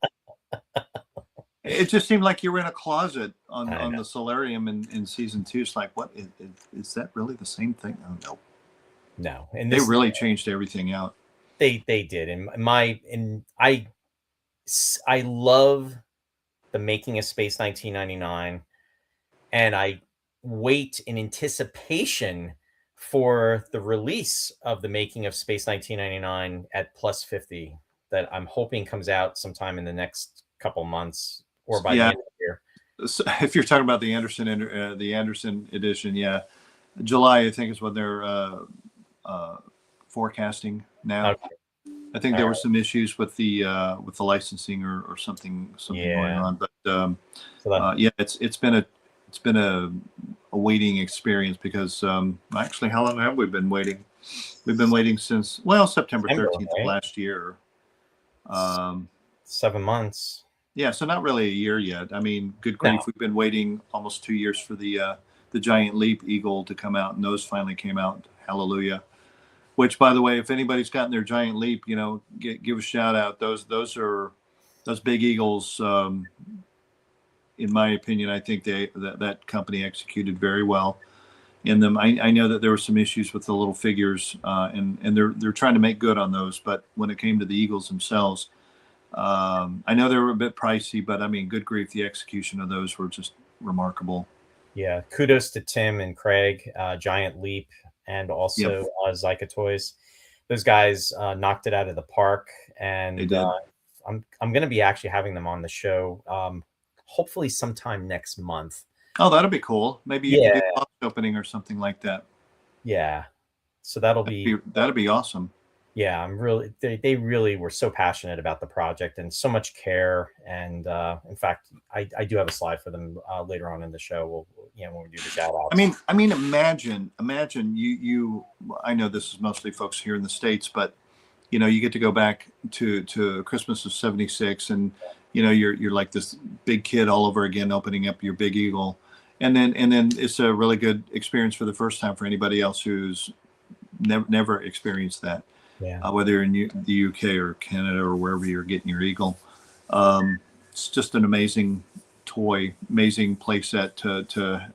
it just seemed like you were in a closet I on know. the Solarium in season two. It's like, what is that really the same thing? Oh no, No. And they this, really changed everything out. they did. And I love the making of Space 1999, and I wait in anticipation for the release of the making of Space 1999 at plus 50 that I'm hoping comes out sometime in the next couple months or by the Yeah, end of the year. so if you're talking about the Anderson edition, yeah, July I think is when they're uh, forecasting now. Okay. I think All there were right. some issues with the licensing or something going Yeah. on, but So that, yeah, it's been a waiting experience because actually, how long have we been waiting? We've been waiting since, well, September September, 13th of right? last year. Um, 7 months. yeah, so not really a year yet. I mean, good No. grief, we've been waiting almost 2 years for the Giant Leap Eagle to come out, and those finally came out. Hallelujah. Which, by the way, if anybody's gotten their Giant Leap, give a shout out. Those big eagles. In my opinion, I think that company executed very well in them. I know that there were some issues with the little figures, and they're trying to make good on those. But when it came to the eagles themselves, I know they were a bit pricey, but I mean, good grief, the execution of those were just remarkable. Yeah. Kudos to Tim and Craig, Giant Leap, and Yep, also Zyka Toys. Those guys knocked it out of the park, they and did. I'm going to be actually having them on the show, hopefully sometime next month. Oh, that'll be cool. Maybe you can Yeah, do box opening or something like that. yeah. So that'll be That'd be awesome. yeah. I'm really they really were so passionate about the project and so much care. And in fact, I do have a slide for them later on in the show. When we do the shout outs. I mean, imagine you. I know this is mostly folks here in the States, but you get to go back to Christmas of '76, and you're like this big kid all over again, opening up your Big Eagle, and then it's a really good experience for the first time for anybody else who's never experienced that, Yeah. whether you're in the UK or Canada or wherever you're getting your Eagle. Um, it's just an amazing toy, amazing playset to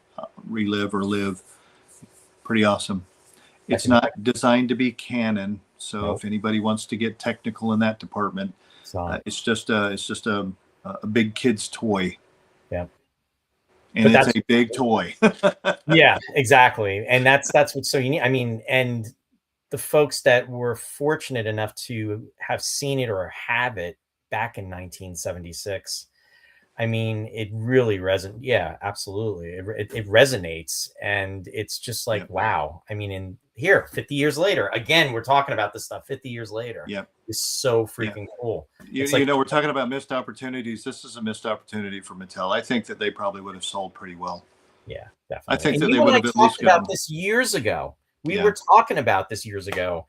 relive or live. Pretty awesome. I It's can. not designed to be canon, so Nope. if anybody wants to get technical in that department, So it's just a big kid's toy, yeah. and But it's that's a big toy. yeah, exactly. And that's what's so unique. I mean, and the folks that were fortunate enough to have seen it or have it back in 1976, I mean, it really resonates. Yeah, absolutely. It resonates. And it's just like, Yep, wow. I mean, in here, 50 years later, again, we're talking about this stuff 50 years later. yep, It's so yeah. freaking cool. You, It's you like, know, we're talking about missed opportunities. This is a missed opportunity for Mattel. I think that they probably would have sold pretty well. yeah, I definitely. think And that they you and would I have at talked least about gotten, this years ago. We yeah, were talking about this years ago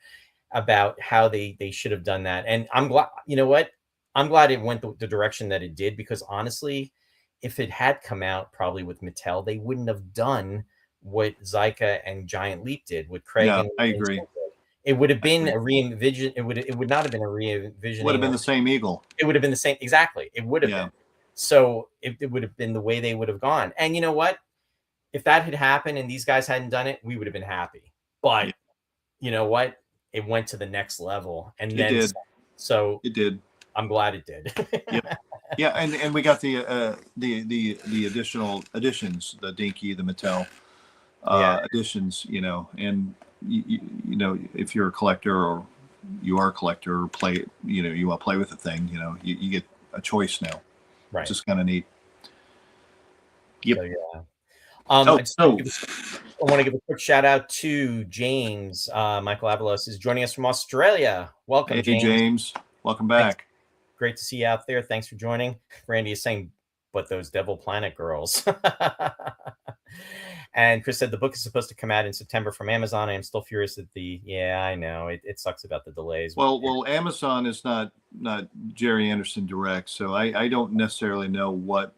about how they should have done that. And I'm glad, you know what? I'm glad it went the direction that it did, because honestly, if it had come out probably with Mattel, they wouldn't have done what Zyka and Giant Leap did, what Craig yeah, and I Tim agree. did. It would have I been agree. a re-envision. It would not have been a Would have re-envisioning, been or the same Eagle. it would have been the same. Exactly. It would have Yeah, been. So it would have been the way they would have gone. And you know what? If that had happened and these guys hadn't done it, we would have been happy. But yeah, you know what? It went to the next level. And it then, did. so It did. I'm glad it did. Yep. Yeah, and we got the additional additions, the Dinky, the Mattel Yeah. additions, and if you're a collector or you are a collector or play, you want to play with the thing, you get a choice now, which Right. is kind of neat. So Yep. yeah. Oh, I just so want to give a quick shout out to James. Michael Avalos is joining us from Australia. Welcome, hey James. James, welcome Thanks. back. Great to see you out there. Thanks for joining. Randy is saying, but those Devil Planet girls. And Chris said the book is supposed to come out in September from Amazon. I am still furious that yeah, I know. It sucks about the delays. Well, Amazon is not Jerry Anderson direct, so I don't necessarily know what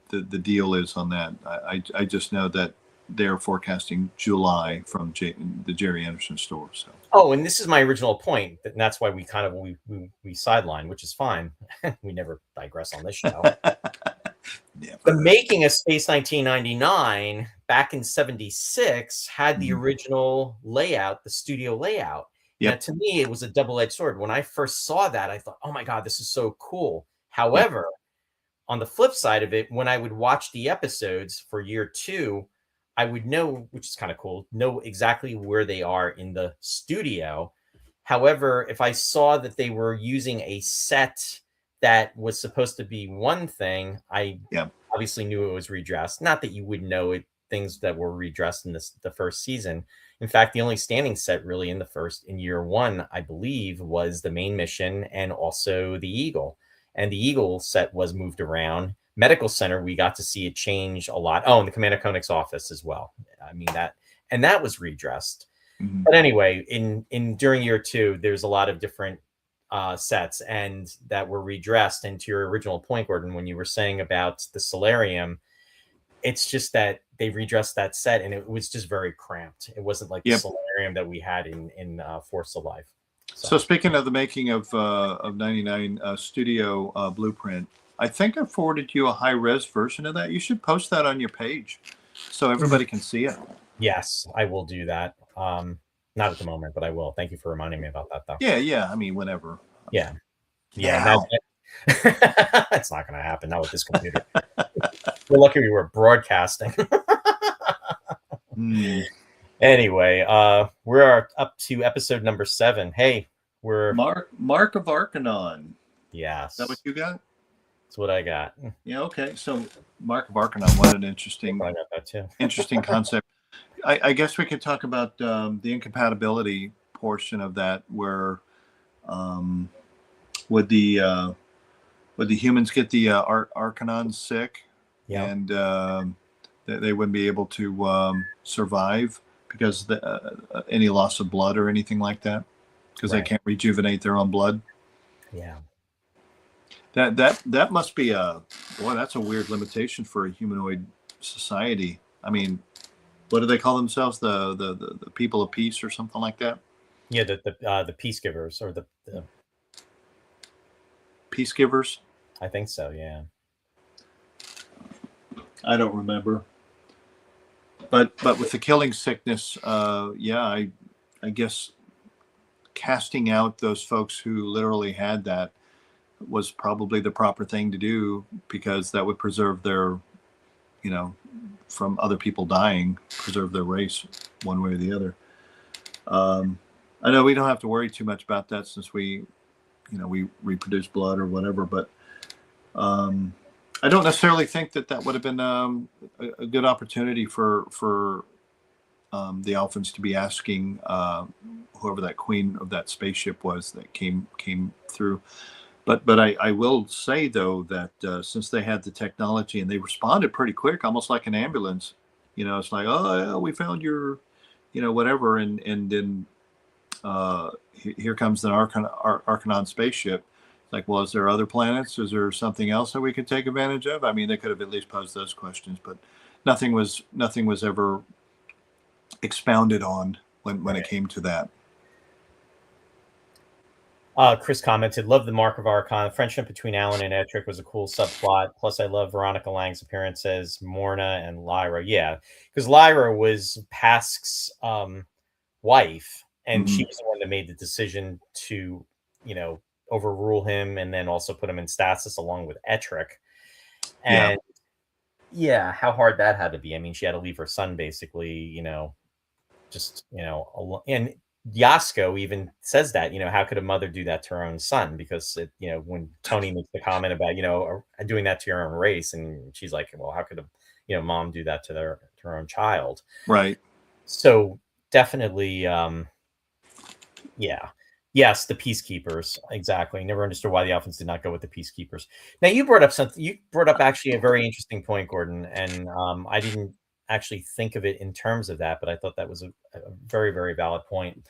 the deal is on that. I just know that they're forecasting July from the Jerry Anderson store. So. Oh, and this is my original point, and that's why we kind of we sideline, which is fine. We never digress on this show. The making of Space 1999 back in '76 had the original layout, the studio layout. Yep. Now, to me, it was a double-edged sword. When I first saw that, I thought, "Oh my God, this is so cool." However, on the flip side of it, when I would watch the episodes for year 2, I would know, which is kind of cool, know exactly where they are in the studio. However, if I saw that they were using a set that was supposed to be one thing, I obviously knew it was redressed. Not that you would know it, things that were redressed in the first season. In fact, the only standing set really in year 1, I believe, was the main mission and also the Eagle. And the Eagle set was moved around. Medical Center, we got to see it change a lot. Oh, and the Commander Koenig's office as well. I mean, that was redressed. Mm-hmm. But anyway, during year 2, there's a lot of different sets and that were redressed. And to your original point, Gordon, when you were saying about the solarium, it's just that they redressed that set and it was just very cramped. It wasn't like the solarium that we had in Force of Life. So speaking of the making of 99 studio blueprint, I think I forwarded you a high-res version of that. You should post that on your page so everybody can see it. Yes, I will do that. Not at the moment, but I will. Thank you for reminding me about that, though. Yeah. I mean, whenever. Yeah. It's not going to happen. Not with this computer. We're lucky we were broadcasting. Anyway, we're up to episode number 7. Hey, we're Mark of Arcanon. Yes. Is that what you got? That's what I got. Yeah. Okay. So Mark of Arcanon, what an interesting, I got that too. Interesting concept. I guess we could talk about the incompatibility portion of that, where would the humans get the Arcanon sick, and they wouldn't be able to survive because any loss of blood or anything like that, because they can't rejuvenate their own blood. Yeah. That must be that's a weird limitation for a humanoid society. I mean, what do they call themselves? The people of peace or something like that? Yeah, the peace givers or the peace givers. I think so. Yeah. I don't remember. But with the killing sickness, I guess casting out those folks who literally had that was probably the proper thing to do, because that would preserve their, from other people dying, preserve their race one way or the other. I know we don't have to worry too much about that since we reproduce blood or whatever, but I don't necessarily think that would have been a good opportunity for the Alphans to be asking whoever that queen of that spaceship was that came through. But I will say, though, that since they had the technology and they responded pretty quick, almost like an ambulance, it's like, oh, yeah, we found your, whatever. And then here comes the Arcanon spaceship. Like, well, is there other planets? Is there something else that we could take advantage of? I mean, they could have at least posed those questions, but nothing was ever expounded on when it came to that. Chris commented, love the Mark of Archon. The friendship between Alan and Ettrick was a cool subplot. Plus, I love Veronica Lang's appearance as Morna and Lyra. Yeah, because Lyra was Pask's wife, and she was the one that made the decision to, overrule him and then also put him in stasis along with Ettrick. And how hard that had to be. I mean, she had to leave her son basically, and Yasko even says that, how could a mother do that to her own son? Because when Tony makes the comment about, doing that to your own race, and she's like, well, how could a mom do that to her own child? Right. So definitely, yes, the Peacekeepers, exactly. Never understood why the Alphans did not go with the Peacekeepers. Now you brought up something. You brought up actually a very interesting point, Gordon, and I didn't actually think of it in terms of that, but I thought that was a very, very valid point.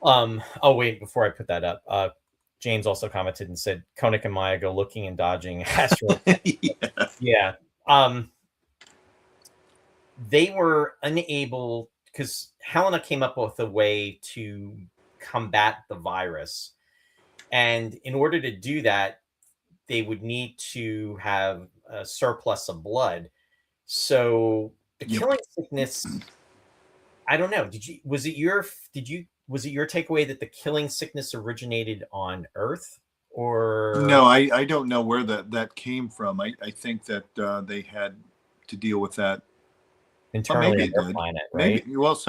Oh wait, before I put that up, James also commented and said Koenig and Maya go looking and dodging asteroids. Yeah. Yeah. They were unable, because Helena came up with a way to combat the virus. And in order to do that, they would need to have a surplus of blood. So the Yep. killing sickness, I don't know. Was it your takeaway that the killing sickness originated on Earth, or No, I don't know where that came from. I think that they had to deal with that. Well, internally maybe on it their did. planet, right?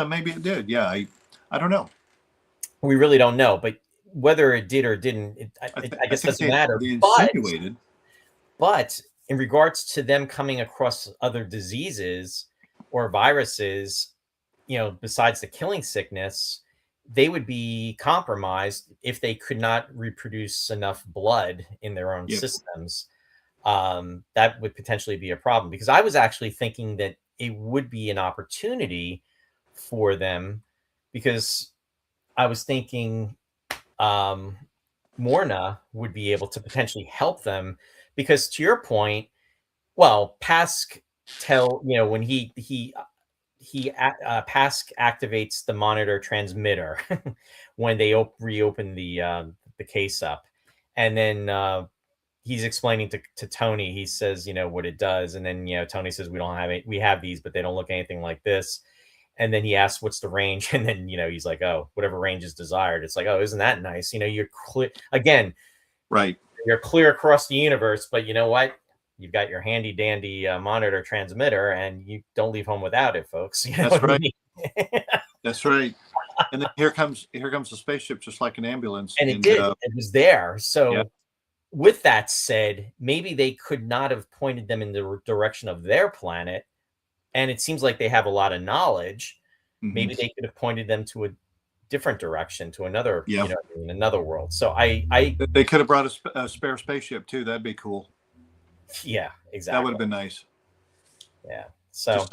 Maybe it did. Yeah, I don't know. We really don't know, but whether it did or didn't, I I guess think doesn't matter. they But insinuated. in regards to them coming across other diseases or viruses, besides the killing sickness, they would be compromised if they could not reproduce enough blood in their own Yep. systems. That would potentially be a problem, because I was actually thinking that it would be an opportunity for them, because I was thinking Morna would be able to potentially help them, because to your point, well, Pask when Pask activates the monitor transmitter when they reopen the case up, and then he's explaining to Tony. He says, what it does, and then Tony says, we don't have it. We have these, but they don't look anything like this. And then he asks, what's the range? And then he's like, oh, whatever range is desired. It's like, oh, isn't that nice? You're clear again. Right. You're clear across the universe, but you know what? You've got your handy dandy monitor transmitter, and you don't leave home without it, folks. You know That's what I right. mean? That's right. And then here comes the spaceship, just like an ambulance. And it did. It was there. So, yeah. with that said, maybe they could not have pointed them in the direction of their planet, and it seems like they have a lot of knowledge. Mhm. Maybe they could have pointed them to a different direction, to another, Yeah. another world. So I They could have brought a spare spaceship too. That'd be cool. yeah, That exactly. would have been nice. Yeah. So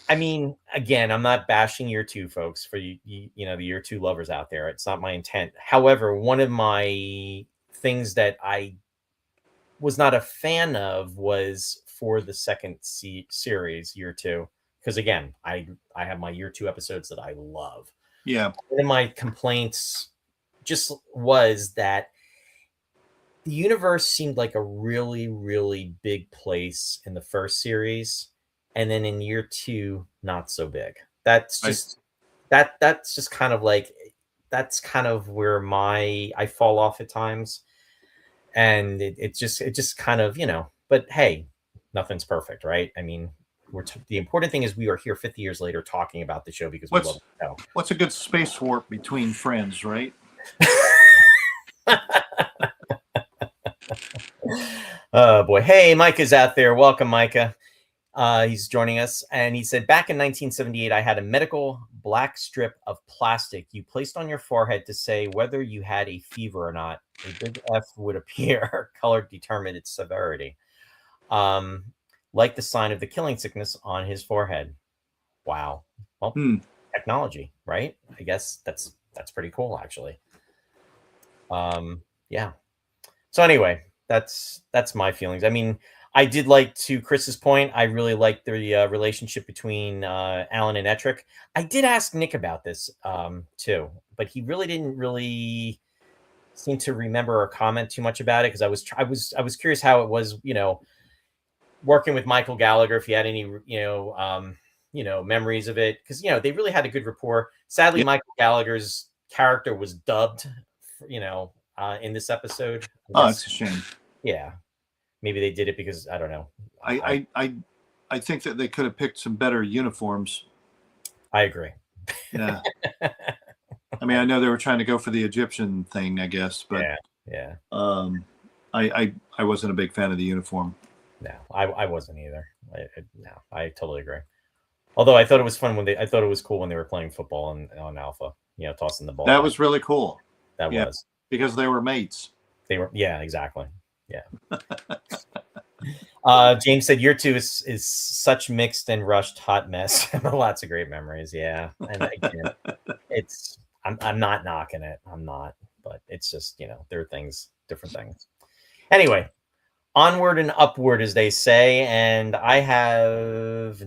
I mean, again, I'm not bashing year 2, folks, for the year 2 lovers out there. It's not my intent. However, one of my things that I was not a fan of was for the second series, year 2, because again, I have my year 2 episodes that I love. Yeah. One of my complaints just was that the universe seemed like a really, really big place in the first series, and then in year 2, not so big. That's just that's just kind of like, that's kind of where I fall off at times, and it just kind of, But hey, nothing's perfect, right? I mean, the important thing is we are here 50 years later talking about the show because we love the show. What's a good space warp between friends, right? Oh boy. Hey, Micah's out there. Welcome, Micah. He's joining us, and he said, back in 1978, I had a medical black strip of plastic you placed on your forehead to say whether you had a fever or not. A big F would appear. Color determined its severity. Like the sign of the killing sickness on his forehead. Wow. Well, technology, right? I guess that's pretty cool, actually. Yeah. So anyway, that's my feelings. I mean, I did like, to Chris's point, I really liked the relationship between Alan and Ettrick. I did ask Nick about this too, but he really didn't seem to remember or comment too much about it, because I was curious how it was, working with Michael Gallagher, if he had any memories of it, because they really had a good rapport. Sadly, Michael Gallagher's character was dubbed, in this episode. Oh, it's a shame. Yeah. Maybe they did it because I don't know. I think that they could have picked some better uniforms. I agree. Yeah. I mean, I know they were trying to go for the Egyptian thing, I guess, but yeah. I wasn't a big fan of the uniform. No, I wasn't either. No, I totally agree. Although I thought it was fun I thought it was cool when they were playing football on Alpha, tossing the ball. That was really cool. That was because they were mates. They were, exactly. Yeah. James said year 2 is such mixed and rushed hot mess. Lots of great memories. Yeah. And again, I'm not knocking it. I'm not. but it's just, there are different things. Anyway, onward and upward, as they say. And I have,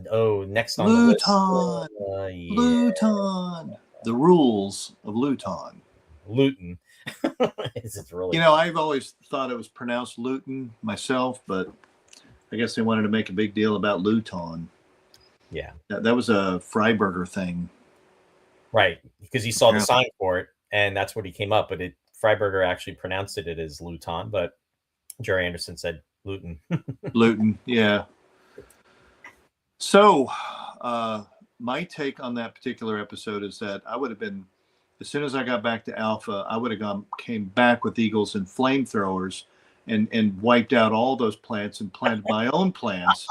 next on the list. Luton. Luton. The rules of Luton. Luton. It's really. I've always thought it was pronounced Luton myself, but I guess they wanted to make a big deal about Luton. Yeah. That was a Freiburger thing. Right. Because he saw the sign for it, and that's what he came up. But Freiburger actually pronounced it as Luton, but Jerry Anderson said Luton. Luton, yeah. So, my take on that particular episode is that I would have been, as soon as I got back to Alpha, I would have came back with eagles and flamethrowers and wiped out all those plants and planted my own plants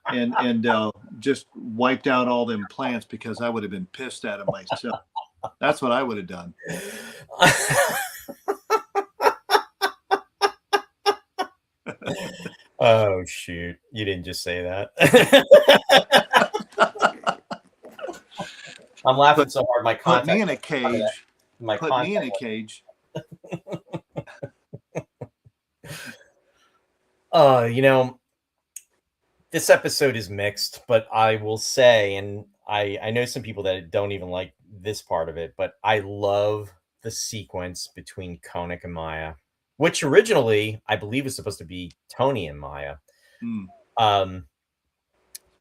and just wiped out all them plants because I would have been pissed at them myself. That's what I would have done. Oh, shoot. You didn't just say that. I'm laughing so hard. My contact. Put me in a cage. Put me in a cage. This episode is mixed, but I will say, and I know some people that don't even like this part of it, but I love the sequence between Koenig and Maya, which originally I believe was supposed to be Tony and Maya.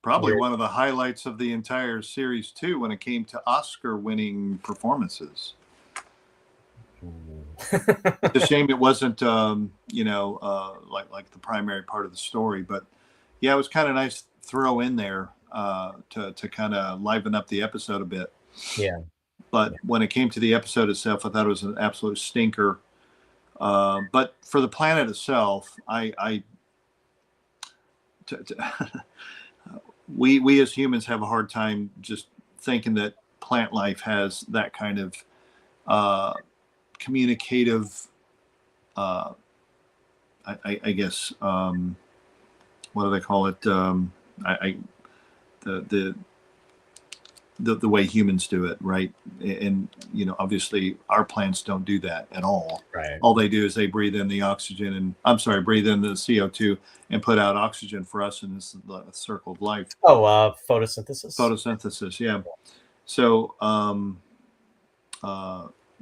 Probably one of the highlights of the entire series too, when it came to Oscar-winning performances. It's a shame it wasn't, like the primary part of the story, but yeah, it was kind of nice to throw in there to kind of liven up the episode a bit. Yeah. But when it came to the episode itself, I thought it was an absolute stinker. But for the planet itself, we as humans have a hard time just thinking that plant life has that kind of communicative, I guess, what do they call it? The way humans do it, right? And obviously our plants don't do that at all. Right. All they do is they breathe in the oxygen breathe in the CO2 and put out oxygen for us, and this is the circle of life. Photosynthesis. Photosynthesis, yeah. So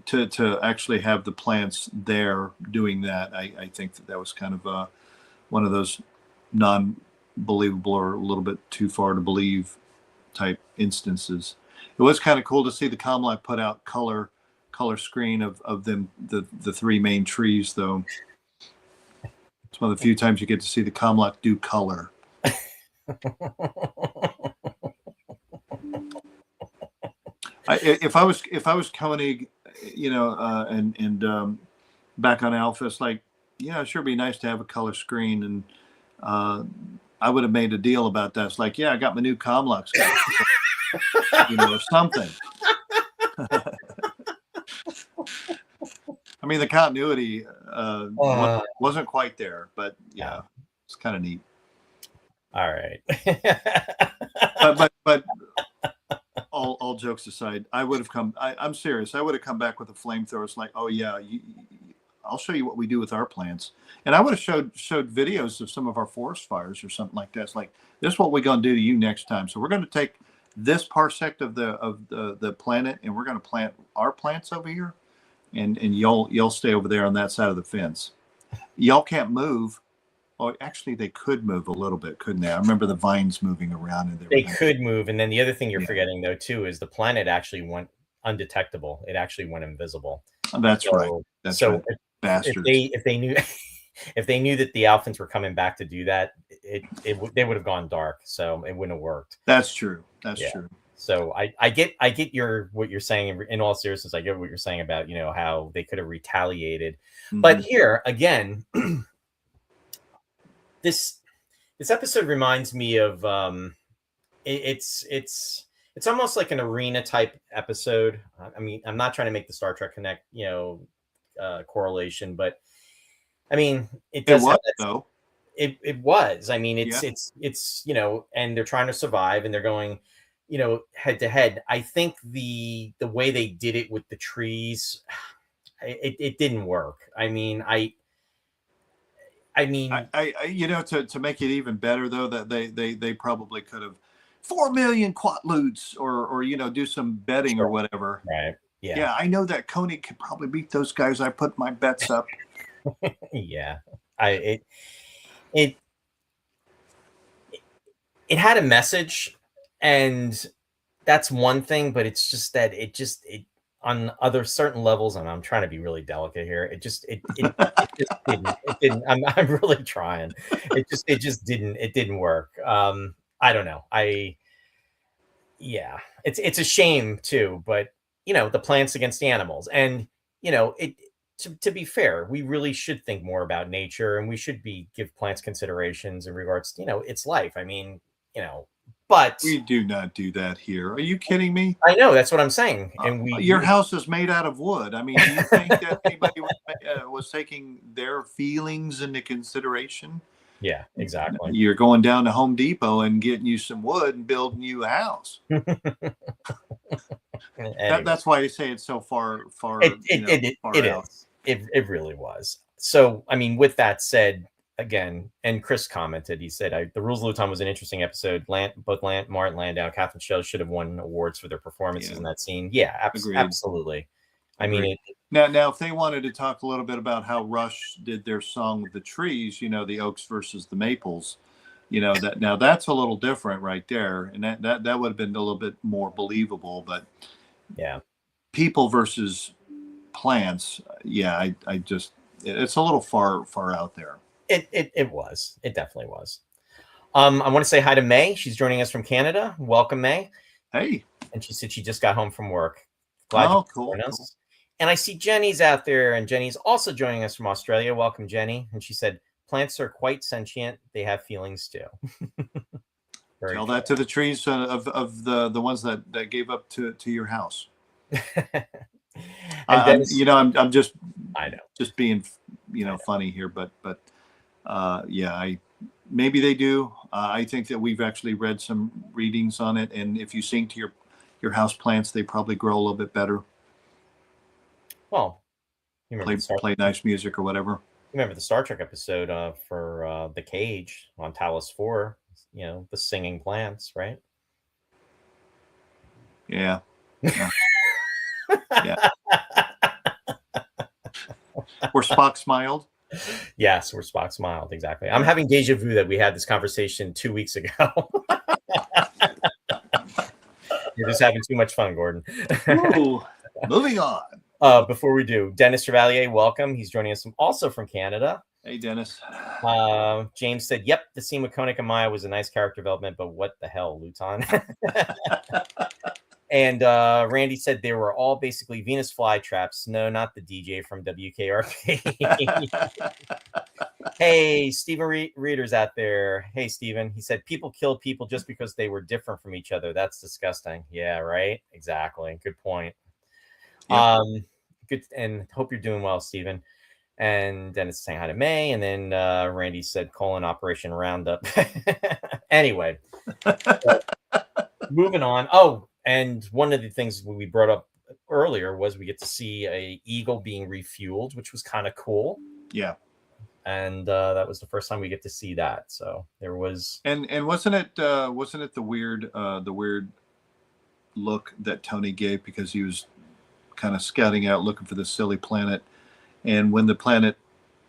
to actually have the plants there doing that, I think that was kind of one of those non-believable or a little bit too far to believe type instances. It was kind of cool to see the Comlock put out color screen of them, the three main trees, though. It's one of the few times you get to see the Comlock do color. If I was Koenig, and back on Alpha, it's like, it sure be nice to have a color screen, and I would have made a deal about that. It's like, I got my new Comlocks, something. I mean, the continuity wasn't quite there, but yeah, it's kind of neat. All right. but all jokes aside, I would have I'm serious. I would have come back with a flamethrower. It's like, oh yeah, I'll show you what we do with our plants. And I would have showed videos of some of our forest fires or something like that. It's like, this is what we're going to do to you next time. So we're going to take this parsec of the planet, and we're going to plant our plants over here, and y'all stay over there on that side of the fence. Y'all can't move. Oh, actually, they could move a little bit, couldn't they? I remember the vines moving around. And they could move. And then the other thing you're forgetting, though, too, is the planet actually went undetectable. It actually went invisible. That's right. That's right. Bastards. If they knew if they knew that the Alphans were coming back to do that, they would have gone dark. So it wouldn't have worked. That's true. That's true. So I get what you're saying. In all seriousness, I get what you're saying about how they could have retaliated. Mm-hmm. But here again, this episode reminds me of it's almost like an arena type episode. I mean, I'm not trying to make the Star Trek Connect correlation, but I mean, it does. It was. I mean, it's and they're trying to survive, and they're going, head to head. I think the way they did it with the trees, it didn't work. I mean, to make it even better though, that they probably could have 4 million quatloots, or do some betting or sure. whatever. Right. Yeah. Yeah, I know that Koenig could probably beat those guys. I put my bets up. Yeah. It it had a message, and that's one thing, but it's just that it on other certain levels, and I'm trying to be really delicate here. It didn't. I'm really trying. It didn't work. I don't know. Yeah, it's a shame too, but the plants against the animals, and it. To be fair, we really should think more about nature, and we should give plants considerations in regards to its life. I mean, but We do not do that here. Are you kidding me? I know that's what I'm saying, and we Your house is made out of wood. I mean, do you think that anybody was taking their feelings into consideration? yeah, exactly. You're going down to Home Depot and getting you some wood and building you a house. Anyway, That's why I say it's so far far it out. is. It really was. So, I mean, with that said, again, and Chris commented, he said, "The Rules of Luton was an interesting episode. Both Martin Landau and Catherine Show should have won awards for their performances in that scene." Yeah, absolutely. I mean, now, if they wanted to talk a little bit about how Rush did their song with the trees, the oaks versus the maples, that's a little different right there, and that would have been a little bit more believable. But yeah, people versus plants, yeah, I just, it's a little far out there. It was. It definitely was. I want to say hi to May. She's joining us from Canada. Welcome, May. Hey. And she said she just got home from work. Glad you cool. And I see Jenny's out there, and Jenny's also joining us from Australia. Welcome, Jenny. And she said, plants are quite sentient. They have feelings too. Tell that to the trees of the ones that gave up to your house. And Dennis, I'm just, I know, just being, funny here, but maybe they do. I think that we've actually read some readings on it, and if you sing to your house plants, they probably grow a little bit better. Well, play nice music or whatever. Remember the Star Trek episode for the Cage on Talos 4? The singing plants, right? Yeah. Yeah. Where Spock smiled. Yes, where Spock smiled. Exactly. I'm having deja vu that we had this conversation 2 weeks ago. You're just having too much fun, Gordon. Ooh, moving on. Before we do, Dennis Chevalier, welcome. He's joining us also from Canada. Hey, Dennis. James said, "Yep, the scene with Koenig and Maya was a nice character development, but what the hell, Luton?" And Randy said they were all basically Venus flytraps. No, not the DJ from WKRP. Hey, Stephen Reader's out there. Hey, Stephen. He said people kill people just because they were different from each other. That's disgusting. Yeah, right. Exactly. Good point. Yep. Good, and hope you're doing well, Stephen. And Dennis saying hi to May, and then Randy said colon Operation Roundup. Anyway, moving on. Oh, and one of the things we brought up earlier was we get to see a eagle being refueled, which was kind of cool. Yeah. And that was the first time we get to see that. So there was, and wasn't it the weird look that Tony gave, because he was kind of scouting out looking for the silly planet, and when the planet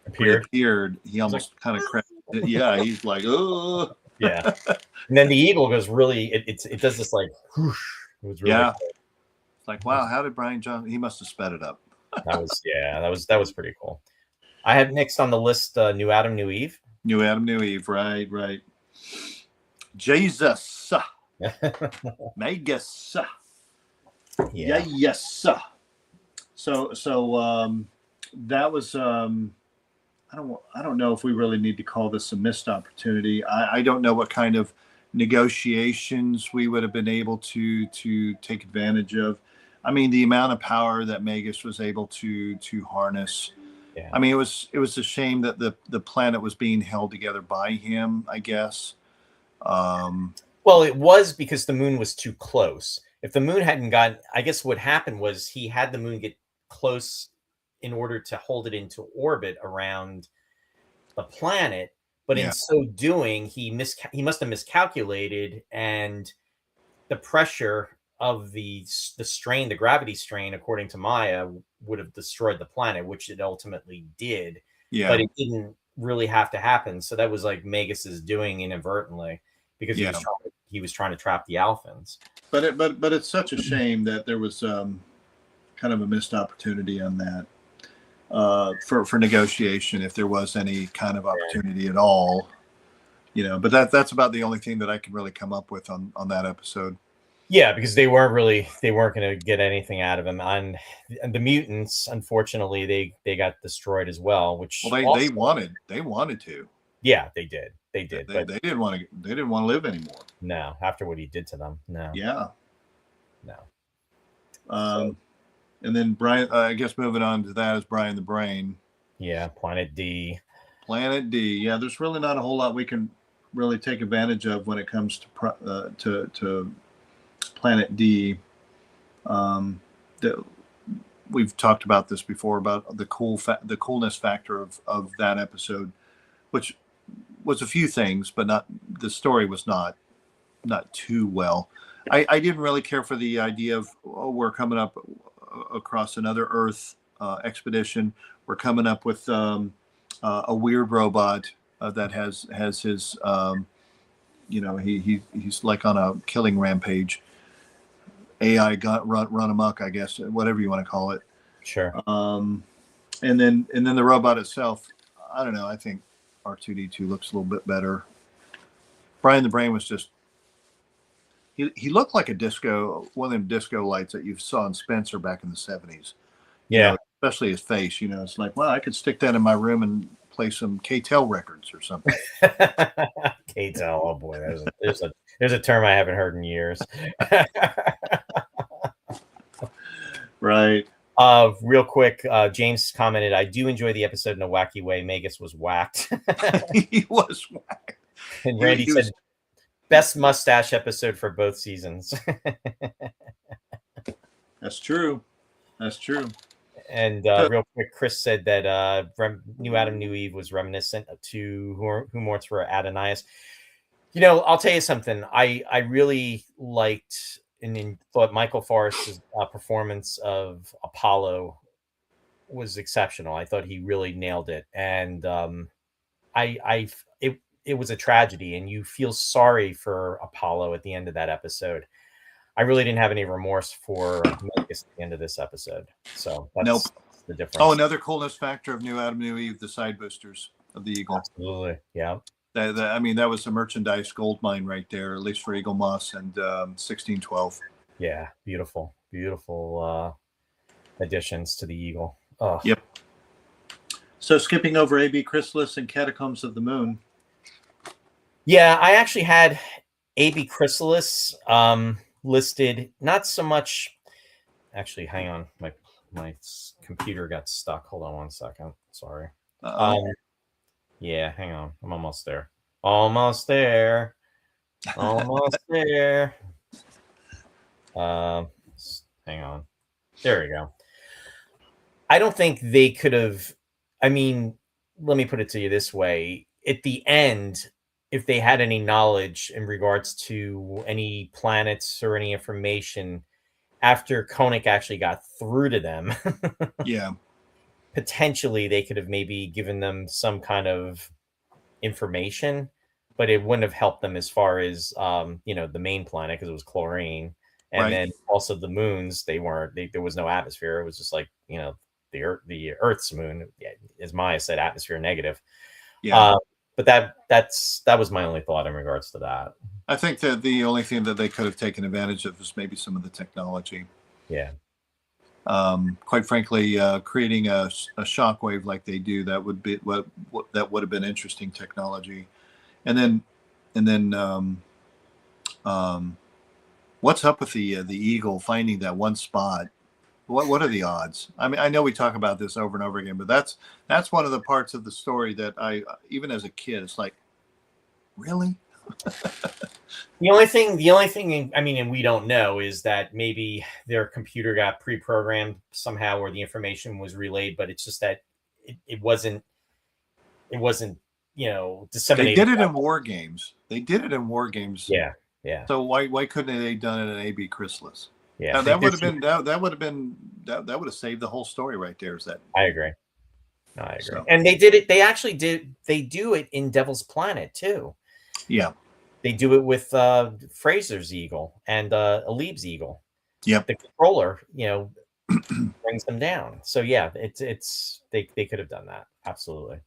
appeared, he almost kind of crashed. Yeah, he's like, oh yeah. And then the eagle goes really, it does this like whoosh. It was really cool. It's like, wow, how did Brian Johnson? He must have sped it up. that was pretty cool. I have next on the list New Adam, New Eve. New Adam, New Eve, right. Jesus. Megas. Yeah. Yes. So that was I don't know if we really need to call this a missed opportunity. I don't know what kind of negotiations we would have been able to take advantage of. I mean, the amount of power that Magus was able to harness. Yeah. I mean, it was a shame that the planet was being held together by him, I guess. Well, it was because the moon was too close. If the moon hadn't gotten, I guess what happened was he had the moon get close in order to hold it into orbit around the planet. But in Yeah. so doing, he must have miscalculated, and the pressure of the strain, the gravity strain, according to Maya, would have destroyed the planet, which it ultimately did. Yeah. But it didn't really have to happen. So that was like Magus's doing inadvertently, because Yeah. he was trying to trap the Alphans. But it's such a shame that there was kind of a missed opportunity on that for negotiation, if there was any kind of opportunity at all. But that's about the only thing that I can really come up with on that episode. Yeah, because they weren't going to get anything out of him. And the mutants, unfortunately, they got destroyed as well. Which Well, they wanted to. Yeah, they did. They did. They didn't want to. They didn't want to live anymore. No, after what he did to them. No. Yeah. No. And then Brian. I guess moving on to that is Brian the Brain. Yeah, Planet D. Planet D. Yeah, there's really not a whole lot we can really take advantage of when it comes to Planet D. We've talked about this before, about the coolness factor of that episode, which was a few things, but not the story was not too well. I didn't really care for the idea of, we're coming up across another Earth expedition. We're coming up with a weird robot that has his he's like on a killing rampage. AI got run amok, I guess, whatever you want to call it. Sure. And then the robot itself, I don't know. I think R2D2 looks a little bit better. Brian the Brain was just, he looked like one of them disco lights that you saw in Spencer back in the 70s. Yeah. Especially his face. It's like, well, I could stick that in my room and play some K-Tel records or something. K-Tel, oh boy, there's a term I haven't heard in years. Right. Real quick, James commented, I do enjoy the episode in a wacky way. Magus was whacked. He was whacked. And Randy said, best mustache episode for both seasons. That's true. And real quick, Chris said that New Adam, New Eve was reminiscent to Who Morts for Adonias. I'll tell you something. I really liked and thought Michael Forrest's performance of Apollo was exceptional. I thought he really nailed it, and it was a tragedy, and you feel sorry for Apollo at the end of that episode. I really didn't have any remorse for Magus at the end of this episode. So that's the difference. Oh, another coolness factor of New Adam, New Eve, the side boosters of the Eagle. Absolutely, yeah. That was a merchandise gold mine right there, at least for Eagle Moss and 1612. Yeah, beautiful additions to the Eagle. Oh. Yep. So skipping over AB Chrysalis and Catacombs of the Moon. Yeah, I actually had AB Chrysalis listed, not so much. Actually, hang on, my computer got stuck. Hold on one second. Sorry. Yeah, hang on. I'm almost there. Almost there. Hang on. There we go. I don't think they could have. I mean, let me put it to you this way. At the end, if they had any knowledge in regards to any planets or any information after Koenig actually got through to them, yeah, potentially they could have maybe given them some kind of information, but it wouldn't have helped them as far as the main planet, because it was chlorine, and then also the moons. There was no atmosphere. It was just like the Earth's moon, as Maya said, atmosphere negative. Yeah. But that was my only thought in regards to that. I think that the only thing that they could have taken advantage of was maybe some of the technology. Yeah. Quite frankly, creating a shockwave like they do, that would have been interesting technology. And then what's up with the Eagle finding that one spot? What are the odds? I mean, I know we talk about this over and over again, but that's one of the parts of the story that I, even as a kid, it's like, really? The only thing, I mean, and we don't know, is that maybe their computer got pre-programmed somehow, or the information was relayed, but it's just that it wasn't, They disseminated. did it in war games. They did it in war games. Yeah, yeah, So why couldn't they have done it in AB Chrysalis? yeah. Now, that would have been that would have saved the whole story right there. Is that? I agree. No, I agree. So And they did it. They actually did. They do it in Devil's Planet too. yeah, They do it with Fraser's eagle and Alib's eagle. yep. The controller, brings them down. So yeah, they could have done that. Absolutely.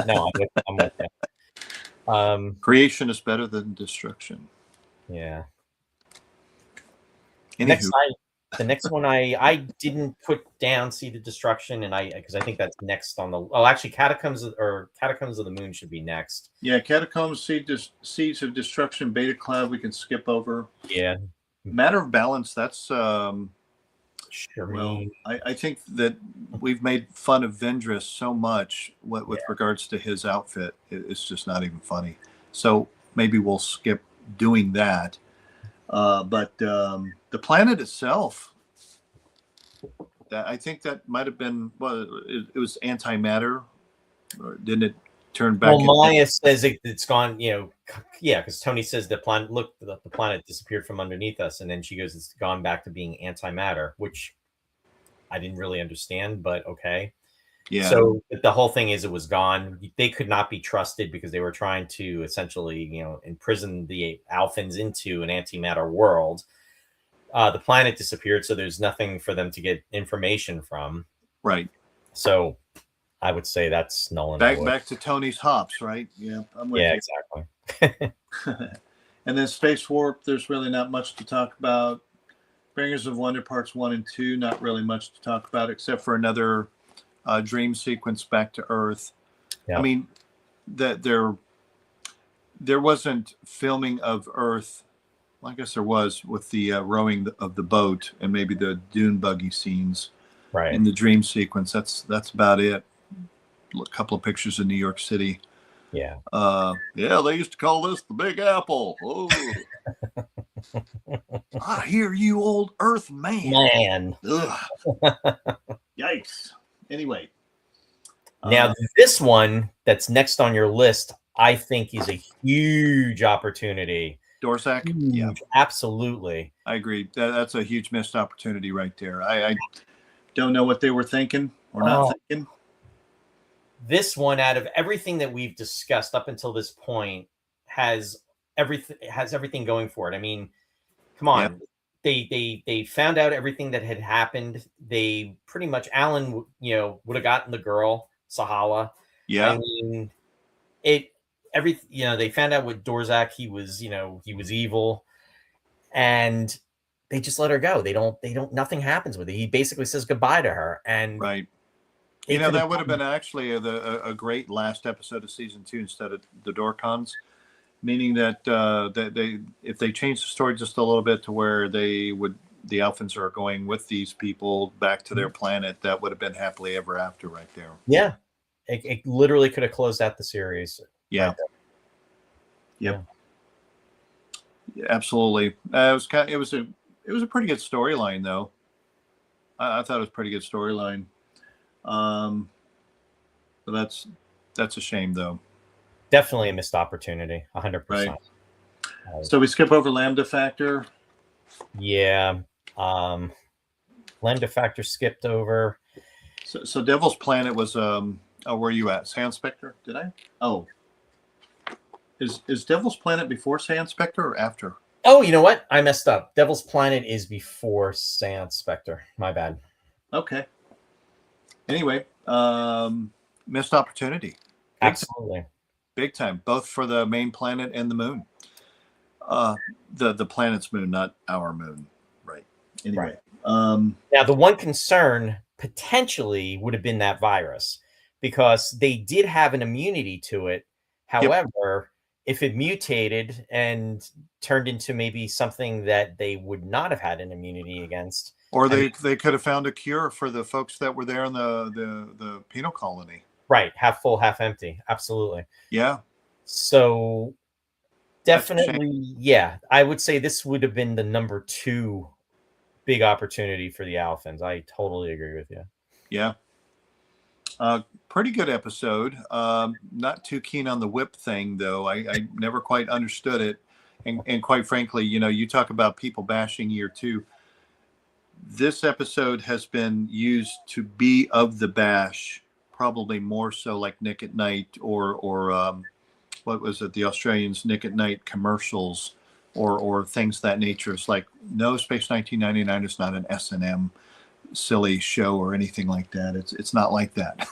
No, I'm with you. Creation is better than destruction. Yeah. Anywho. The next one I didn't put down Seed of Destruction, and because I think that's next on the. Oh, actually, Catacombs of the Moon should be next. Yeah, Catacombs, Seeds of Destruction, Beta Cloud. We can skip over. Yeah. Matter of Balance. That's Sure. well, I think that we've made fun of Vendress so much with regards to his outfit. It's just not even funny. So maybe we'll skip doing that. But the planet itself, I think that might have been, well, it was antimatter, or didn't it turn back? Well, Maya says it's gone, yeah, because Tony says the planet disappeared from underneath us, and then she goes, it's gone back to being antimatter, which I didn't really understand, but okay. Yeah. So the whole thing is it was gone. They could not be trusted because they were trying to essentially, imprison the Alphans into an antimatter world. The planet disappeared, so there's nothing for them to get information from. Right. So I would say that's null and void. Back to Tony's hops, right? Yeah, I'm with you. Exactly. And then Space Warp, there's really not much to talk about. Bringers of Wonder Parts 1 and 2, not really much to talk about, except for another dream sequence back to Earth. Yeah. I mean, there wasn't filming of Earth. Well, I guess there was with the rowing of the boat and maybe the dune buggy scenes in the dream sequence. That's about it. A couple of pictures of New York City. Yeah. Yeah, they used to call this the Big Apple. Oh. I hear you, old Earth man. Yikes. Anyway. Now, this one that's next on your list, I think is a huge opportunity. Dorsac? Huge, yeah. Absolutely. I agree. That's a huge missed opportunity right there. I don't know what they were thinking or not thinking. This one, out of everything that we've discussed up until this point, has everything going for it. I mean, come on. Yeah. They found out everything that had happened. They pretty much, Alan, would have gotten the girl, Sahala. Yeah. I mean, they found out with Dorsac, he was evil, and they just let her go. They don't, nothing happens with it. He basically says goodbye to her. And right. That would have been actually a great last episode of season 2 instead of the Dorcons, meaning that if they changed the story just a little bit to where the Alphans are going with these people back to their planet, that would have been happily ever after right there. Yeah. It literally could have closed out the series. Yeah. Right. Yep. Yeah, absolutely. It was a pretty good storyline though. I thought it was a pretty good storyline. But that's a shame though. Definitely a missed opportunity. 100%. Right. So we skip over Lambda Factor. Yeah. Lambda Factor skipped over. So Devil's Planet was where are you at? Sand Spectre? Did I? Oh. Is Devil's Planet before Sand Spectre or after? Oh, you know what? I messed up. Devil's Planet is before Sand Spectre. My bad. Okay. Anyway, missed opportunity. Absolutely. Big time, both for the main planet and the moon. The planet's moon, not our moon. Right. Anyway. Right. Now, the one concern potentially would have been that virus, because they did have an immunity to it. However, if it mutated and turned into maybe something that they would not have had an immunity against. Or they could have found a cure for the folks that were there in the penal colony. Right. Half full, half empty. Absolutely. Yeah. So Definitely, yeah. I would say this would have been the number 2 big opportunity for the Alphans. I totally agree with you. Yeah. Pretty good episode. Not too keen on the whip thing, though. I never quite understood it. And quite frankly, you talk about people bashing year 2. This episode has been used to be of the bash, probably more so like Nick at Night or what was it? The Australians' Nick at Night commercials or things of that nature. It's like, no, Space 1999 is not an S&M silly show or anything like that. It's not like that.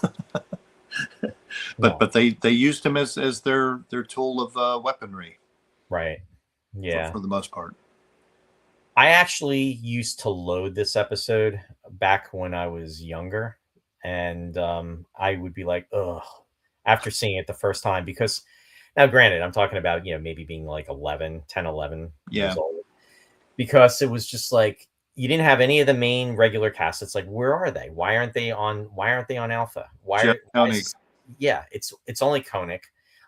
No. But they used him as their tool of weaponry. Right. Yeah. For the most part. I actually used to load this episode back when I was younger, and I would be like, ugh, after seeing it the first time, because now granted, I'm talking about, maybe being like 11 years old, because it was just like, you didn't have any of the main regular cast. It's like, where are they? Why aren't they on Alpha? Yeah, it's only Koenig.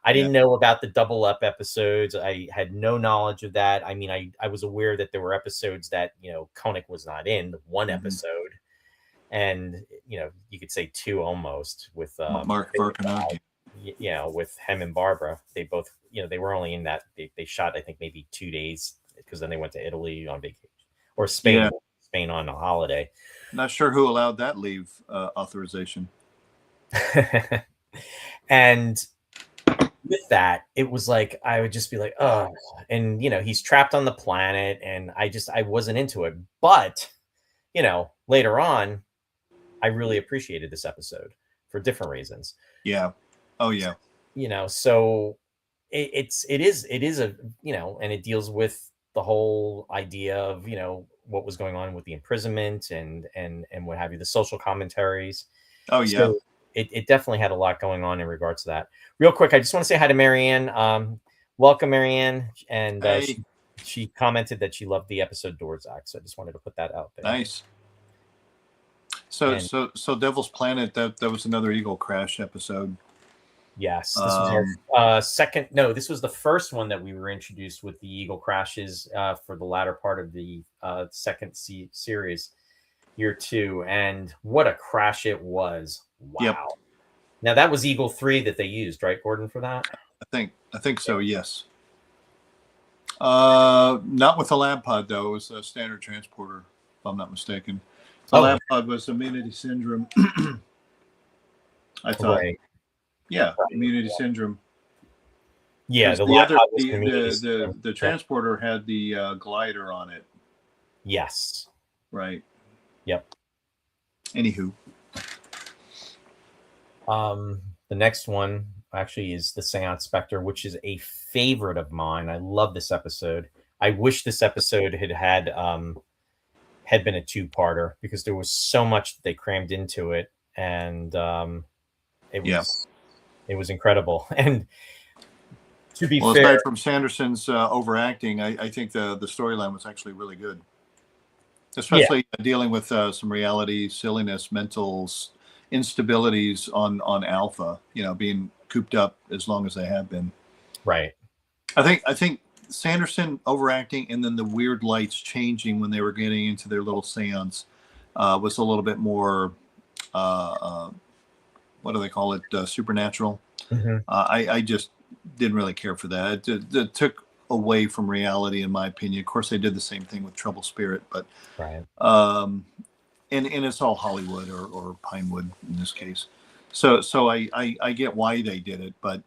I didn't know about the double up episodes. I had no knowledge of that. I mean, I was aware that there were episodes that, Koenig was not in, the one episode. And, you could say 2 almost with Mark Varkanagi. With him and Barbara. They both, they were only in that. They shot, I think, maybe 2 days, because then they went to Italy on vacation, or Spain on a holiday. Not sure who allowed that leave authorization. And with that, it was like, I would just be like, oh, and he's trapped on the planet, and I wasn't into it. But later on, I really appreciated this episode for different reasons. Yeah. Oh yeah. So it is a, and it deals with the whole idea of, what was going on with the imprisonment and what have you, the social commentaries. Oh yeah. So it definitely had a lot going on in regards to that. Real quick, I just want to say hi to Marianne. Welcome, Marianne. And she commented that she loved the episode Dorzak. So I just wanted to put that out there. Nice. So Devil's Planet, that was another Eagle Crash episode. Yes, this was our second. No, this was the first one that we were introduced with the Eagle Crashes for the latter part of the second series, year 2, and what a crash it was! Wow. Yep. Now that was Eagle 3 that they used, right, Gordon, for that? I think so. Yes. Not with the lab pod though. It was a standard transporter, if I'm not mistaken. The lab pod was Immunity Syndrome. I thought. Right. Yeah, Immunity Syndrome. Yeah, the transporter had the glider on it. Yes. Right. Yep. Anywho. The next one actually is the Seance Spectre, which is a favorite of mine. I love this episode. I wish this episode had been a 2-parter, because there was so much that they crammed into it, and it was incredible. And to be fair, aside from Sanderson's overacting, I think the storyline was actually really good, especially dealing with some reality silliness, mental instabilities on Alpha. Being cooped up as long as they have been. Right. I think Sanderson overacting, and then the weird lights changing when they were getting into their little seance was a little bit more. What do they call it? Supernatural. Mm-hmm. I just didn't really care for that. It took away from reality, in my opinion. Of course, they did the same thing with Trouble Spirit, but right. And it's all Hollywood or Pinewood in this case. So I get why they did it, but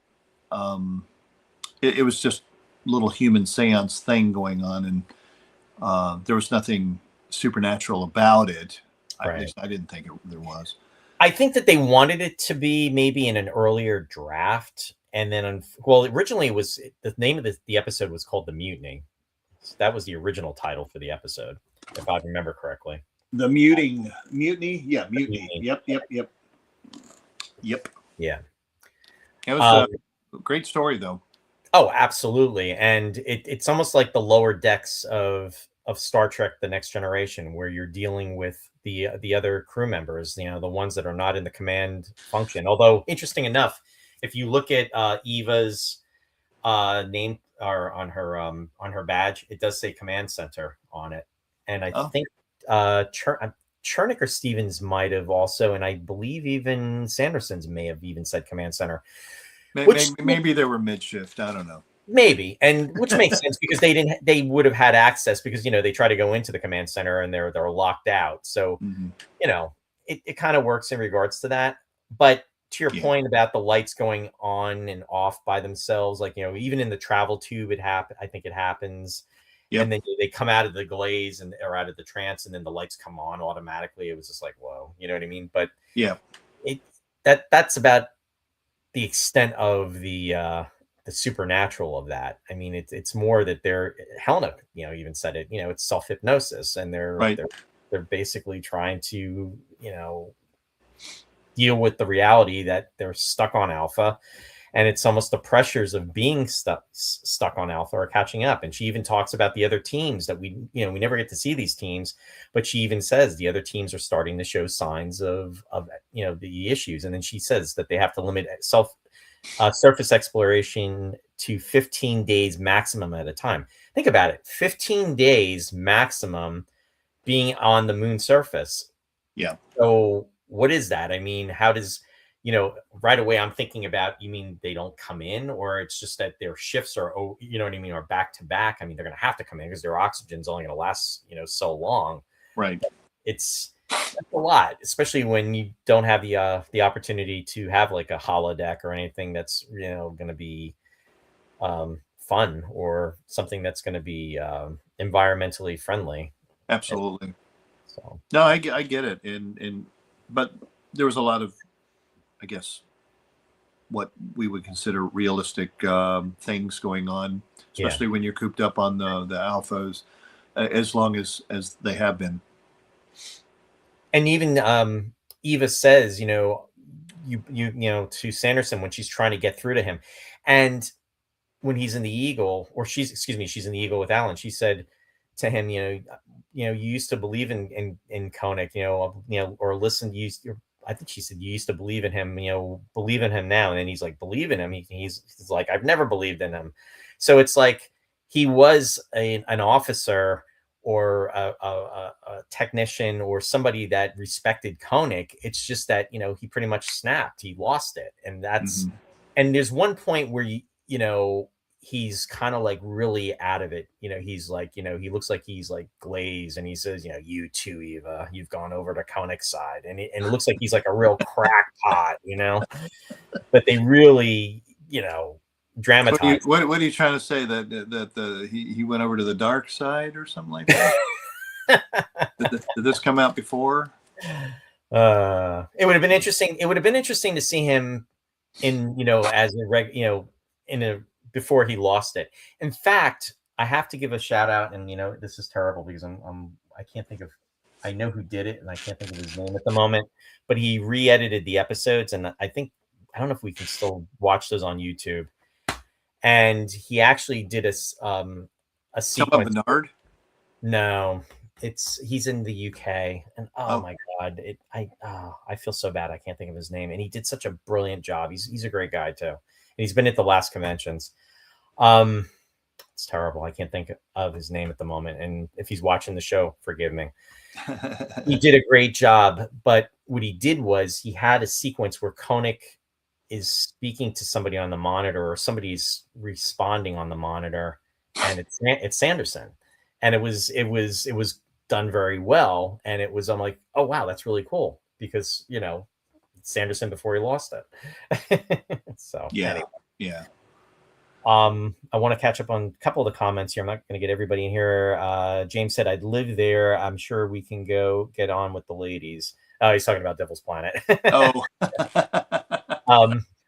it was just a little human seance thing going on, and there was nothing supernatural about it. Right. At least I didn't think there was. I think that they wanted it to be maybe in an earlier draft, and then originally it was, the name of the episode was called The Mutiny. So that was the original title for the episode, if I remember correctly. The mutiny, yeah, mutiny. Yep. Yeah. It was a great story, though. Oh, absolutely, and it's almost like the lower decks of Star Trek: The Next Generation, where you're dealing with the other crew members, the ones that are not in the command function. Although, interesting enough, if you look at Eva's name or on her badge, it does say command center on it. And I Oh, think Chernick or Stevens might have also, and I believe even Sanderson's may have even said command center, which maybe they were mid shift. I don't know. maybe, and which makes sense because they would have had access because they try to go into the command center and they're locked out. So Mm-hmm. It kind of works in regards to that. But to your Yeah. point about the lights going on and off by themselves, like even in the travel tube, I think it happens. Yep. And then they come out of the glaze or out of the trance, and then the lights come on automatically. It was just like, whoa, you know what I mean? But Yeah. That's about the extent of the supernatural of that. I mean, it's more that Helena, even said it. It's self hypnosis, and Right. they're basically trying to deal with the reality that they're stuck on Alpha, and it's almost the pressures of being stuck on Alpha are catching up. And she even talks about the other teams that we never get to see these teams, but she even says the other teams are starting to show signs of the issues. And then she says that they have to limit surface exploration to 15 days maximum at a time. Think about it, 15 days maximum being on the moon surface. Yeah. So what is that? I mean, how does, right away I'm thinking about, you mean they don't come in, or it's just that their shifts are, you know what I mean, are back to back. I mean, they're going to have to come in because their oxygen's only going to last, so long. Right. That's a lot, especially when you don't have the opportunity to have like a holodeck or anything that's, going to be fun, or something that's going to be environmentally friendly. Absolutely. So No, I get it. But there was a lot of, I guess, what we would consider realistic things going on, especially when you're cooped up on the Alphas, as long as they have been. And even Eva says, to Sanderson when she's trying to get through to him, and when he's in the Eagle, or she's in the Eagle with Alan, she said to him, you used to believe in Koenig, or listen, I think she said you used to believe in him, believe in him now. And then he's like, believe in him. He's like, I've never believed in him. So it's like he was an officer or a technician or somebody that respected Koenig. It's just that, he pretty much snapped. He lost it. And and there's one point where he's kind of like really out of it. He's like, he looks like he's like glazed, and he says, you too, Eva, you've gone over to Koenig's side. And it looks like he's like a real crackpot, but they really, dramatize. What are you trying to say, that he went over to the dark side or something like that? Did this come out before? It would have been interesting. It would have been interesting to see him in, as a before he lost it. In fact, I have to give a shout out, and this is terrible because I can't think of, I know who did it and I can't think of his name at the moment, but he re-edited the episodes, and I don't know if we can still watch those on YouTube. And he actually did a sequence. Bernard? No, he's in the UK, and my god, I feel so bad I can't think of his name, and he did such a brilliant job. He's a great guy too, and he's been at the last conventions. It's terrible, I can't think of his name at the moment, and if he's watching the show, forgive me. He did a great job, but what he did was he had a sequence where Koenig is speaking to somebody on the monitor, or somebody's responding on the monitor, and it's Sanderson. And it was done very well. And I'm like, oh wow, that's really cool, because Sanderson before he lost it. So anyway. Yeah. I want to catch up on a couple of the comments here. I'm not going to get everybody in here. James said, I'd live there. I'm sure we can go get on with the ladies. Oh, he's talking about Devil's Planet. Oh.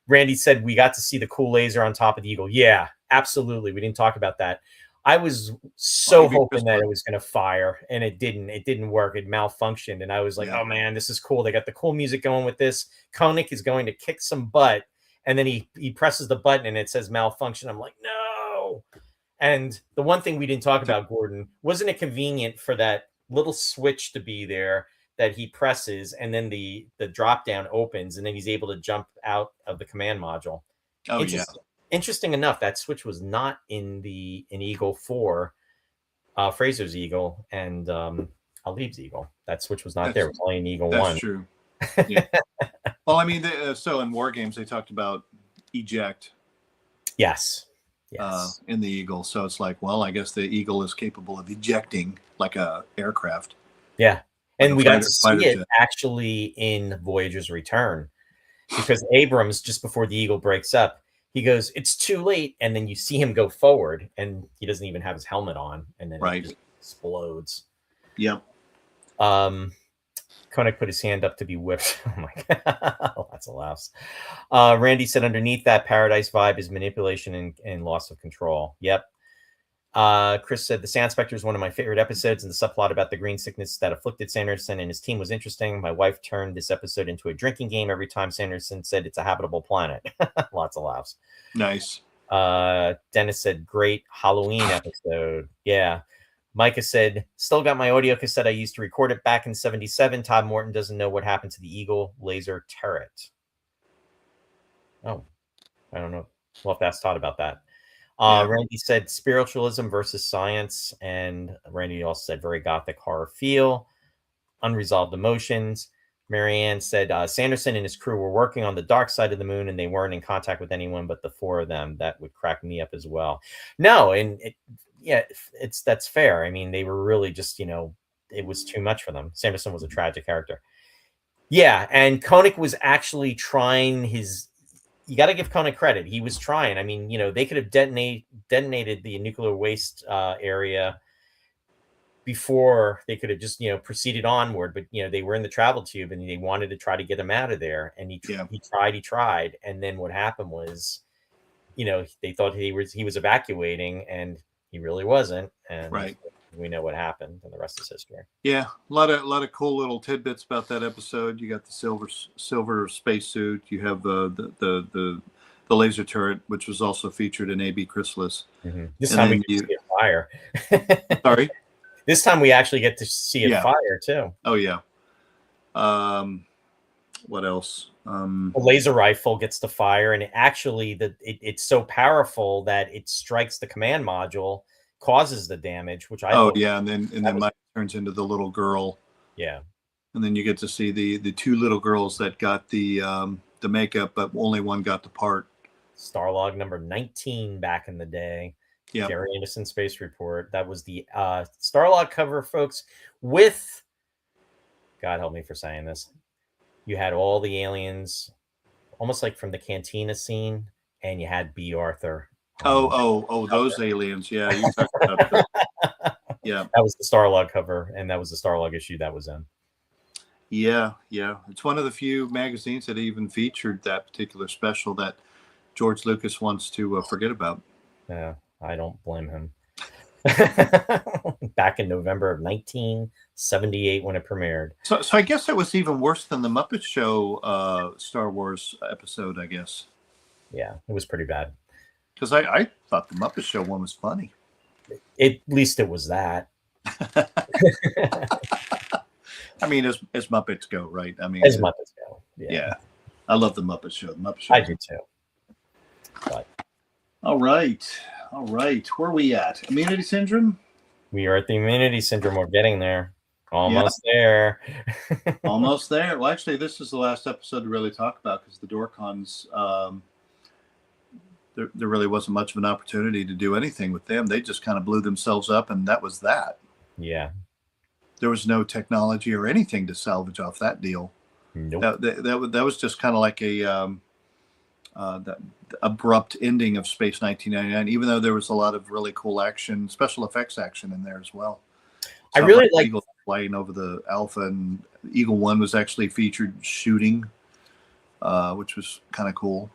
Randy said, we got to see the cool laser on top of the Eagle. Yeah, absolutely. We didn't talk about that. I was so hoping that it was going to fire, and it didn't. It didn't work. It malfunctioned. And I was like, oh man, this is cool. They got the cool music going with this. Koenig is going to kick some butt. And then he presses the button and it says malfunction. I'm like, no. And the one thing we didn't talk about, Gordon, wasn't it convenient for that little switch to be there that he presses, and then the drop down opens, and then he's able to jump out of the command module? Oh, It interesting enough, that switch was not in Eagle 4, Fraser's Eagle and Alib's Eagle. That switch was not there. It was only in Eagle That's 1. true. Yeah. Well, I mean, so in War Games they talked about eject. Yes. Yes. In the Eagle, so it's like, well, I guess the Eagle is capable of ejecting like a aircraft. Yeah, like and we got to see it actually in Voyager's Return, because Abrams, just before the Eagle breaks up, he goes, "It's too late," and then you see him go forward, and he doesn't even have his helmet on, and then it just explodes. Yep. Koenig put his hand up to be whipped. Oh my god, lots of laughs. Randy said, underneath that Paradise vibe is manipulation and loss of control. Yep. Chris said, the Sand Spectre is one of my favorite episodes, and the subplot about the green sickness that afflicted Sanderson and his team was interesting. My wife turned this episode into a drinking game every time Sanderson said it's a habitable planet. Lots of laughs. Nice. Dennis said, great Halloween episode. Yeah. Micah said, still got my audio cassette I used to record it back in 77. Todd Morton doesn't know what happened to the Eagle laser turret. Oh, I don't know. We'll have to ask Todd about that. Randy said spiritualism versus science. And Randy also said very gothic horror feel, unresolved emotions. Marianne said Sanderson and his crew were working on the dark side of the moon and they weren't in contact with anyone but the four of them. That would crack me up as well. No, and that's fair. I mean, they were really just, it was too much for them. Sanderson was a tragic character. Yeah, and Koenig was actually trying you got to give Koenig credit. He was trying. I mean, they could have detonated the nuclear waste area before they could have just, proceeded onward. But, they were in the travel tube and they wanted to try to get him out of there. And he tried. And then what happened was, they thought he was evacuating and he really wasn't. And we know what happened, and the rest is history. Yeah, a lot of cool little tidbits about that episode. You got the silver spacesuit. You have the laser turret, which was also featured in A.B. Chrysalis. Mm-hmm. This time we get to see a fire. Sorry. This time we actually get to see a fire too. Oh yeah. What else? The laser rifle gets to fire, and it's so powerful that it strikes the command module, causes the damage, which and then Mike turns into the little girl. Yeah. And then you get to see the two little girls that got the makeup, but only one got the part. Starlog number 19 back in the day. Yeah. Gary Anderson Space Report. That was the Starlog cover, folks, with, God help me for saying this, you had all the aliens, almost like from the Cantina scene, and you had B. Arthur. Those aliens. Yeah. You talked about yeah. That was the Starlog cover, and that was the Starlog issue that was in. Yeah. It's one of the few magazines that even featured that particular special that George Lucas wants to forget about. Yeah, I don't blame him. Back in November of 1978 when it premiered. So I guess that was even worse than the Muppet Show Star Wars episode, I guess. Yeah, it was pretty bad. Because I thought the Muppet Show one was funny. At least it was that. I mean, as Muppets go, right? I mean, as Muppets go. Yeah. I love the Muppet Show. The Muppet Show. I do too. But. All right. Where are we at? Immunity syndrome? We are at the immunity syndrome. We're getting there. Almost there. Almost there. Well, actually, this is the last episode to really talk about because the Dorcons, there really wasn't much of an opportunity to do anything with them. They just kind of blew themselves up, and that was that. Yeah. There was no technology or anything to salvage off that deal. Nope. That was just kind of like the abrupt ending of Space 1999, even though there was a lot of really cool action, special effects action in there as well. I really like Eagle flying over the Alpha, and Eagle 1 was actually featured shooting, which was kind of cool.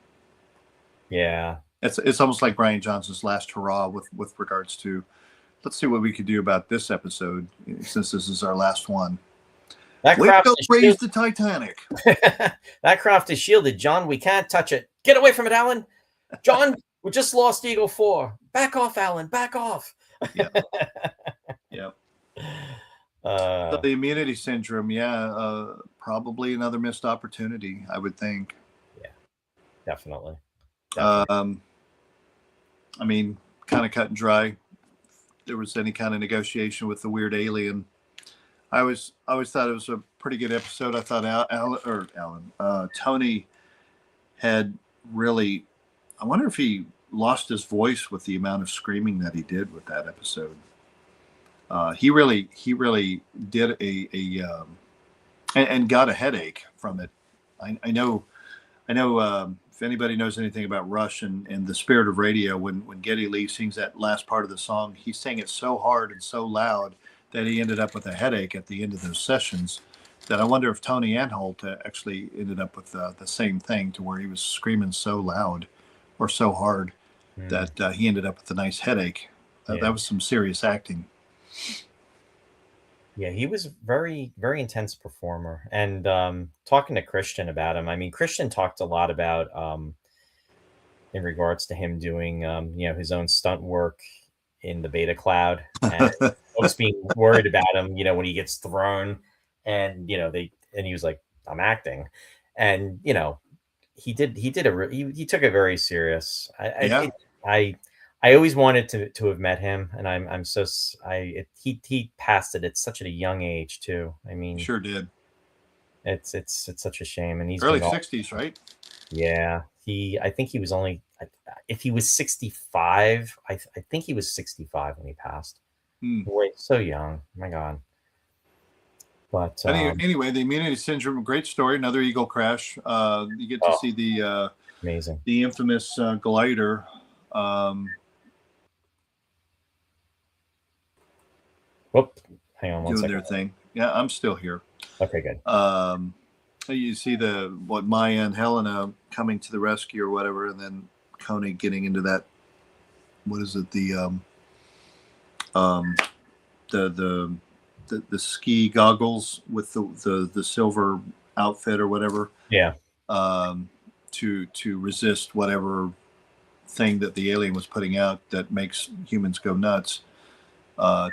Yeah. It's almost like Brian Johnson's last hurrah with regards to, let's see what we could do about this episode, since this is our last one. That craft raise the Titanic. That craft is shielded, John. We can't touch it. Get away from it, Alan. John, we just lost Eagle 4. Back off, Alan. Back off. Yeah. So the immunity syndrome, probably another missed opportunity, I would think. Yeah, definitely. I mean, kind of cut and dry. There was any kind of negotiation with the weird alien. I always thought it was a pretty good episode. I thought Tony had really. I wonder if he lost his voice with the amount of screaming that he did with that episode. He really did and got a headache from it. I know. If anybody knows anything about Rush and the spirit of radio, when Geddy Lee sings that last part of the song, he sang it so hard and so loud that he ended up with a headache at the end of those sessions. That I wonder if Tony Anholt actually ended up with the same thing, to where he was screaming so loud or so hard that he ended up with a nice headache. That was some serious acting. Yeah, he was very, very intense performer. And talking to Christian about him, I mean, Christian talked a lot about in regards to him doing his own stunt work in the Beta Cloud, and folks being worried about him, when he gets thrown, and he was like, I'm acting, and he took it very serious. I always wanted to have met him, and he passed it at such a young age too. I mean, sure did. It's such a shame, and he's early 60s, right? Yeah, I think he was only, if he was 65, I think he was 65 when he passed. Boy, so young. My God. But anyway, the Immunity Syndrome, great story. Another Eagle crash. You get to see the amazing, the infamous glider. Whoop! Hang on one doing second. Their thing. Yeah, I'm still here. Okay, good. You see Maya and Helena coming to the rescue or whatever, and then Coney getting into that. What is it? The ski goggles with the silver outfit or whatever. Yeah. To resist whatever thing that the alien was putting out that makes humans go nuts.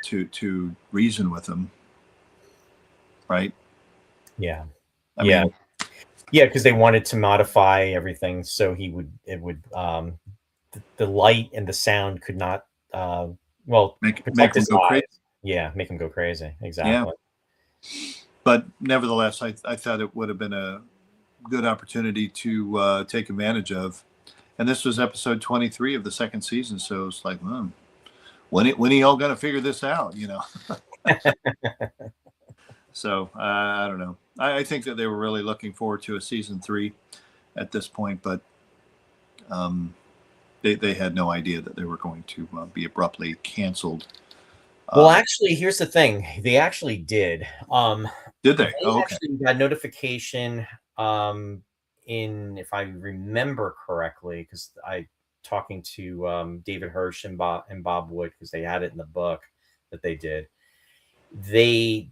To reason with them, right? Yeah. I mean, because they wanted to modify everything so the light and the sound could not make them go crazy. Yeah, make them go crazy. Exactly. Yeah. But nevertheless, I thought it would have been a good opportunity to take advantage of. And this was episode 23 of the second season, so it's like, when are y'all going to figure this out? So I don't know. I think that they were really looking forward to a season 3 at this point, but they had no idea that they were going to be abruptly canceled. Well, actually, here's the thing. They actually did. Did they? They actually got notification if I remember correctly, because talking to David Hirsch and Bob Wood, because they had it in the book that they did. The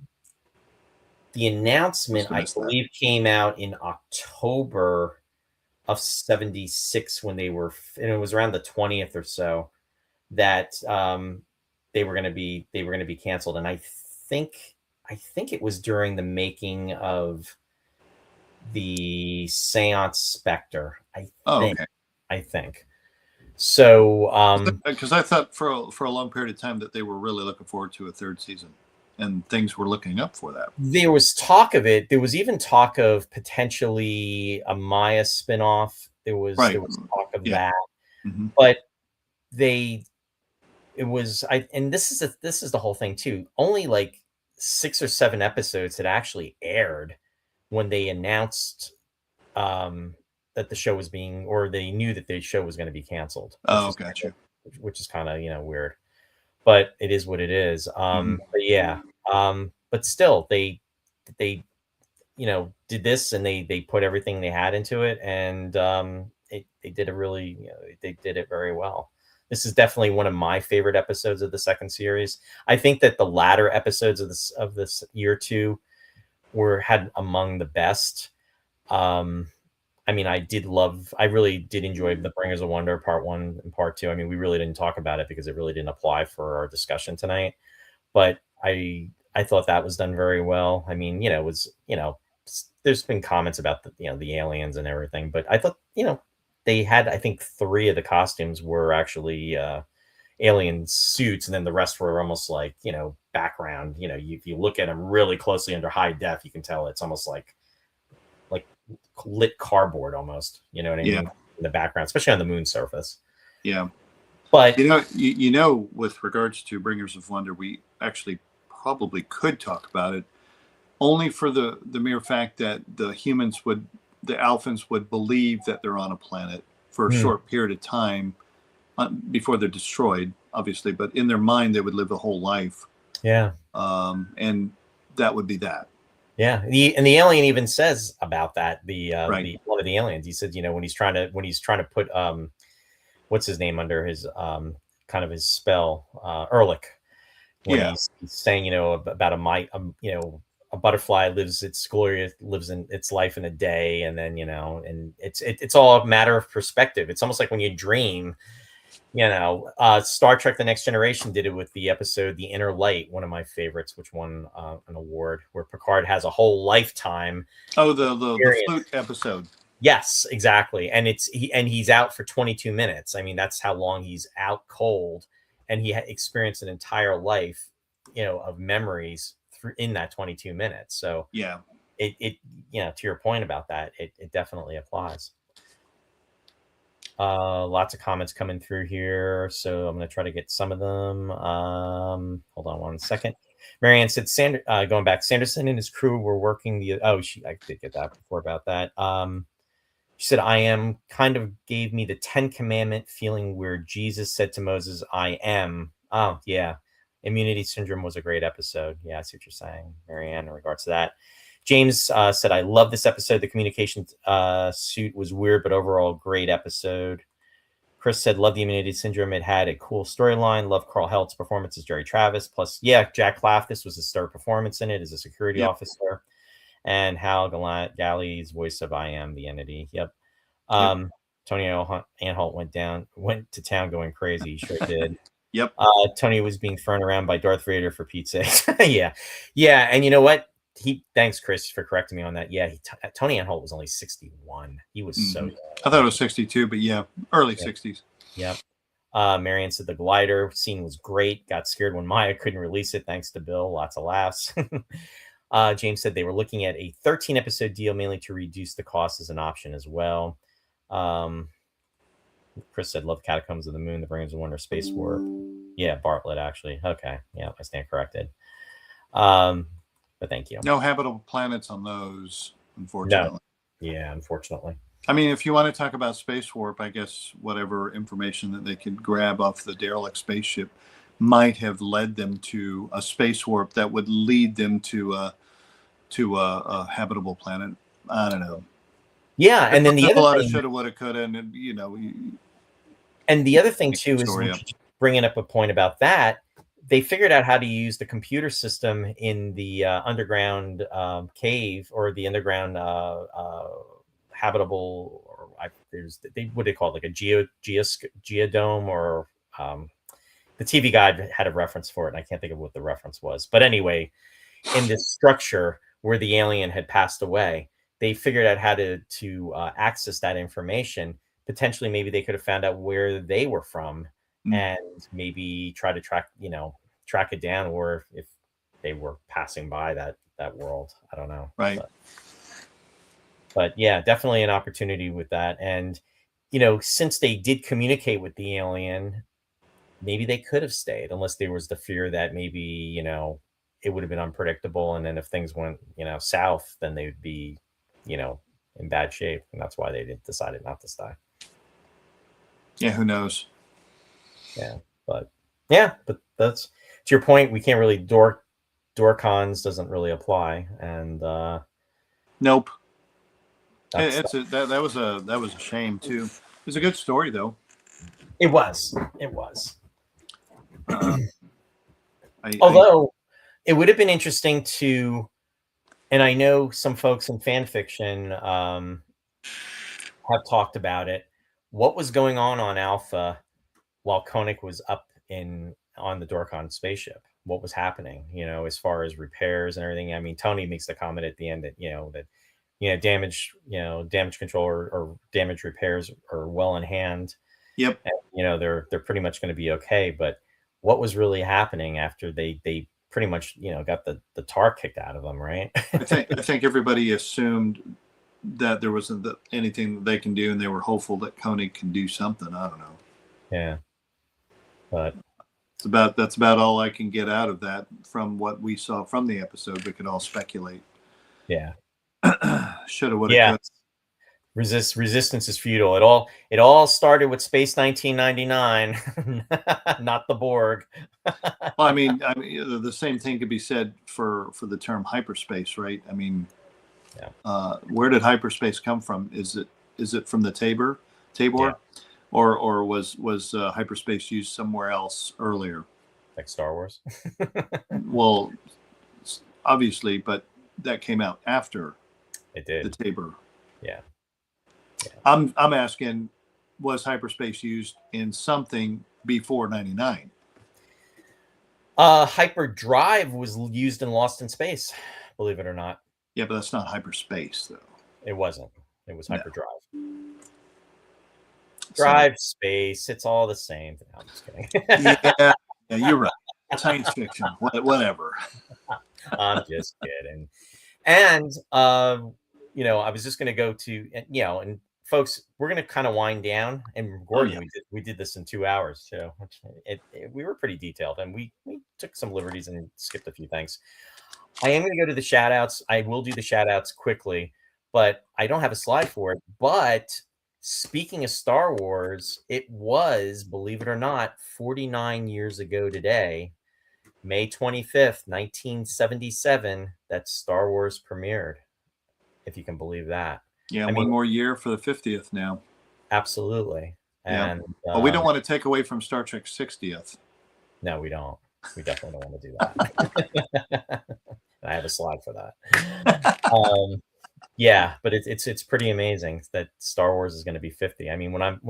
announcement, I believe, came out in October of 76 when they were, and it was around the 20th or so, that they were going to be canceled. And I think it was during the making of the Seance Spectre. I think. So, because I thought for a long period of time that they were really looking forward to a third season, and things were looking up for that. There was talk of it. There was even talk of potentially a Maya spinoff. There was talk of that, but and this is the whole thing too. Only like 6 or 7 episodes had actually aired when they announced that the show was or they knew that the show was going to be canceled. Gotcha. Which is kind of weird, but it is what it is. But yeah, but still, they did this, and they put everything they had into it, and they did they did it very well. This is definitely one of my favorite episodes of the second series. I think that the latter episodes of this year 2 had among the best. I mean, I really did enjoy The Bringers of Wonder Part 1 and Part 2. I mean, we really didn't talk about it because it really didn't apply for our discussion tonight. But I thought that was done very well. I mean, it was, there's been comments about the aliens and everything, but I thought, they had, I think, 3 of the costumes were actually alien suits, and then the rest were almost like, background. If you look at them really closely under high def, you can tell it's almost like lit cardboard almost. You know what I Yeah. mean? In the background, especially on the moon surface. Yeah. But With regards to Bringers of Wonder, we actually probably could talk about it only for the mere fact that the Alphans would believe that they're on a planet for a short period of time before they're destroyed, obviously, but in their mind they would live a whole life. Yeah. And that would be that. Yeah, the alien even says about that. Right. The one of the aliens, he said, when he's trying to put what's his name under his kind of his spell, Ehrlich, when he's saying, about a butterfly lives in its life in a day, and then and it's all a matter of perspective. It's almost like when you dream. Star Trek: The Next Generation did it with the episode "The Inner Light," one of my favorites, which won an award, where Picard has a whole lifetime. Oh, the flute episode. Yes, exactly, and he's out for 22 minutes. I mean, that's how long he's out cold, and he experienced an entire life, of memories in that 22 minutes. So yeah, it to your point about that, it definitely applies. Lots of comments coming through here, so I'm going to try to get some of them. Hold on one second. Marianne said, going back, Sanderson and his crew were working I did get that before about that. She said, I am kind of gave me the 10 commandment feeling where Jesus said to Moses, I am. Oh, yeah. Immunity Syndrome was a great episode. Yeah, I see what you're saying, Marianne, in regards to that. James said, I love this episode. The communication suit was weird, but overall, great episode. Chris said, love the Immunity Syndrome. It had a cool storyline. Love Carl Helt's performance as Jerry Travis. Plus, Jack Claftis was his third performance in it as a security officer. And Hal Galley's voice of I Am the Entity. Yep. Tony Anholt went to town going crazy. He sure did. Yep. Tony was being thrown around by Darth Vader, for Pete's sake. Yeah. And you know what? Thanks, Chris, for correcting me on that. Yeah, Tony Anholt was only 61. He was so young. I thought it was 62, but early 60s. Yep. Marion said the glider scene was great. Got scared when Maya couldn't release it. Thanks to Bill. Lots of laughs. James said they were looking at a 13-episode deal, mainly to reduce the cost as an option as well. Chris said, love Catacombs of the Moon, The Bringers of Wonder, Space Warp. Yeah, Bartlett, actually. Okay. Yeah, I stand corrected. But thank you. No habitable planets on those, unfortunately. No. Yeah, unfortunately. I mean, if you want to talk about space warp, I guess whatever information that they could grab off the derelict spaceship might have led them to a space warp that would lead them to a habitable planet. I don't know. Yeah, and then the other lot thing, of shoulda, woulda, coulda, and and the other thing too is bringing up a point about that. They figured out how to use the computer system in the underground cave, or the underground habitable, or what do they call it, like a geodome, or the TV guide had a reference for it, and I can't think of what the reference was. But anyway, in this structure where the alien had passed away, they figured out how to access that information. Potentially, maybe they could have found out where they were from, and maybe try to track it down, or if they were passing by that world. I don't know. Right. But yeah, definitely an opportunity with that. And, since they did communicate with the alien, maybe they could have stayed, unless there was the fear that maybe, it would have been unpredictable. And then if things went, south, then they would be, in bad shape. And that's why they decided not to stay. Yeah, who knows? Yeah, but that's, to your point, we can't really door cons doesn't really apply. And nope. That was a shame too. It was a good story though. It was. Although it would have been interesting to, and I know some folks in fan fiction have talked about it, what was going on Alpha while Koenig was up on the Dorcon spaceship. What was happening, as far as repairs and everything. I mean, Tony makes the comment at the end that, that damage control or damage repairs are well in hand. Yep. And, they're pretty much going to be okay. But what was really happening after they pretty much, got the tar kicked out of them, right? I think everybody assumed that there wasn't anything they can do, and they were hopeful that Koenig can do something. I don't know. Yeah. But That's about all I can get out of that from what we saw from the episode. We could all speculate. yeah. Shoulda, woulda, Yeah. coulda. Resistance is futile. It all started with Space 1999, not the Borg. Well, I mean, the same thing could be said for the term hyperspace, right? I mean, Yeah. Where did hyperspace come from? Is it from the Tabor, Yeah. or was hyperspace used somewhere else earlier? Like Star Wars. Well, obviously, but that came out after It did. the Tabor. Yeah. I'm asking, was hyperspace used in something before 99? Hyperdrive was used in Lost in Space, believe it or not. Yeah, but that's not hyperspace, though. It wasn't. It was No. hyperdrive. So- Drive, space, it's all the same. No, I'm just kidding. yeah, you're right. Science fiction, whatever. I'm just kidding. And I was just going to go to, and folks, we're going to kind of wind down. And Gordon, yeah. we did this in 2 hours, so we were pretty detailed, and we took some liberties and skipped a few things. I am going to go to the shout outs. I will do the shout outs quickly, but I don't have a slide for it. But speaking of Star Wars, it was, believe it or not, 49 years ago today, May 25th, 1977, that Star Wars premiered, if you can believe that. Yeah, one more year for the 50th now. Absolutely. Yeah. And well, we don't want to take away from Star Trek 60th. No, we don't. We definitely don't want to do that. I have a slide for that. Yeah, but it's pretty amazing that Star Wars is going to be 50. I mean, when I'm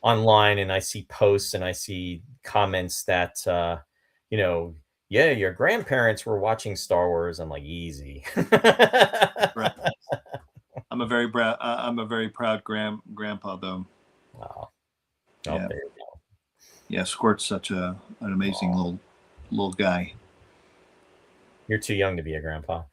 online and I see posts and I see comments that yeah, your grandparents were watching Star Wars, I'm like, easy. Right. I'm a very proud grandpa, though. Oh, Yeah. There you go. Yeah, Squirt's such an amazing little guy. You're too young to be a grandpa.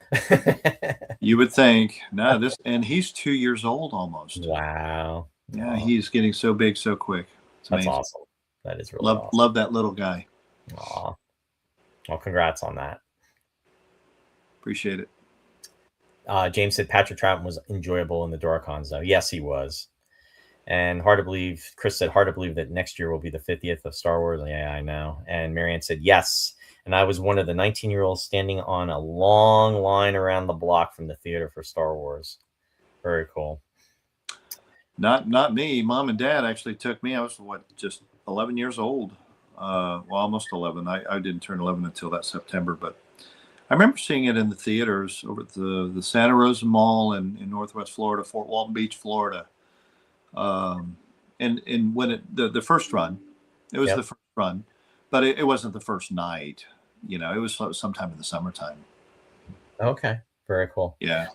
You would think. No, and he's 2 years old almost. Wow. Yeah, he's getting so big so quick. That's awesome. That is really awesome. Love that little guy. Aw. Well, congrats on that. Appreciate it. James said Patrick Troughton was enjoyable in the Dorcons, though. Yes, he was. And Chris said, hard to believe that next year will be the 50th of Star Wars. Yeah, I know. And Marianne said, yes. And I was one of the 19-year-olds standing on a long line around the block from the theater for Star Wars. Very cool. Not me. Mom and Dad actually took me. I was just 11 years old. Well, almost 11. I didn't turn 11 until that September, but I remember seeing it in the theaters over at the Santa Rosa Mall in Northwest Florida, Fort Walton Beach, Florida. And when the first run, it was the first run, but it wasn't the first night. It was sometime in the summertime. Okay, very cool. Yeah,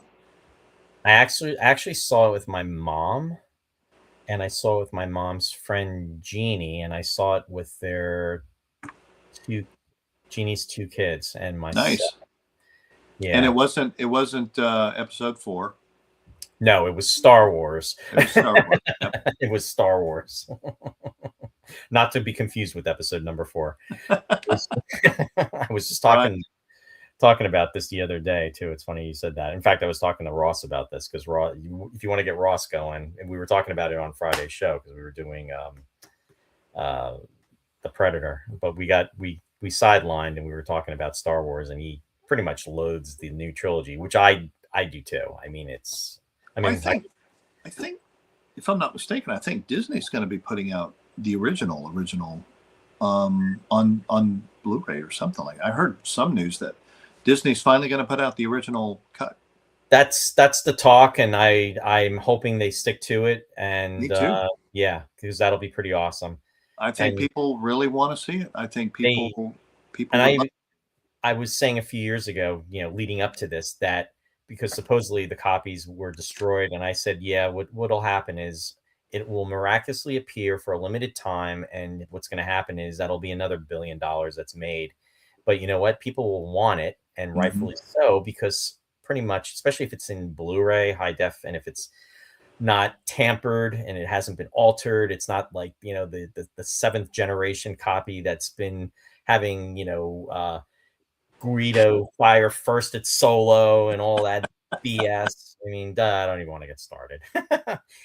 I actually saw it with my mom, and I saw it with my mom's friend Jeannie, and I saw it with Jeannie's two kids and myself. Nice. Yeah, and it wasn't episode 4. No, it was Star Wars. It was Star Wars. Yep. It was Star Wars. Not to be confused with episode number 4. I was just talking about this the other day too. It's funny you said that. In fact, I was talking to Ross about this because if you want to get Ross going, and we were talking about it on Friday's show because we were doing the Predator, but we sidelined and we were talking about Star Wars, and he pretty much loads the new trilogy, which I do too. I mean, I think, if I'm not mistaken, I think Disney's going to be putting out the original on Blu-ray or something like that. I heard some news that Disney's finally going to put out the original cut. That's the talk, and I'm hoping they stick to it. And Me too. Yeah, because that'll be pretty awesome. I think people really want to see it. I think people. And I was saying a few years ago, leading up to this, that because supposedly the copies were destroyed. And I said, yeah, what'll happen is it will miraculously appear for a limited time. And what's going to happen is that'll be another $1 billion that's made. But you know what? People will want it, and rightfully so, because pretty much, especially if it's in Blu-ray, high def, and if it's not tampered and it hasn't been altered, it's not like, you know, the seventh generation copy that's been having, you know, Guido fire first at Solo and all that BS. I mean, I don't even want to get started.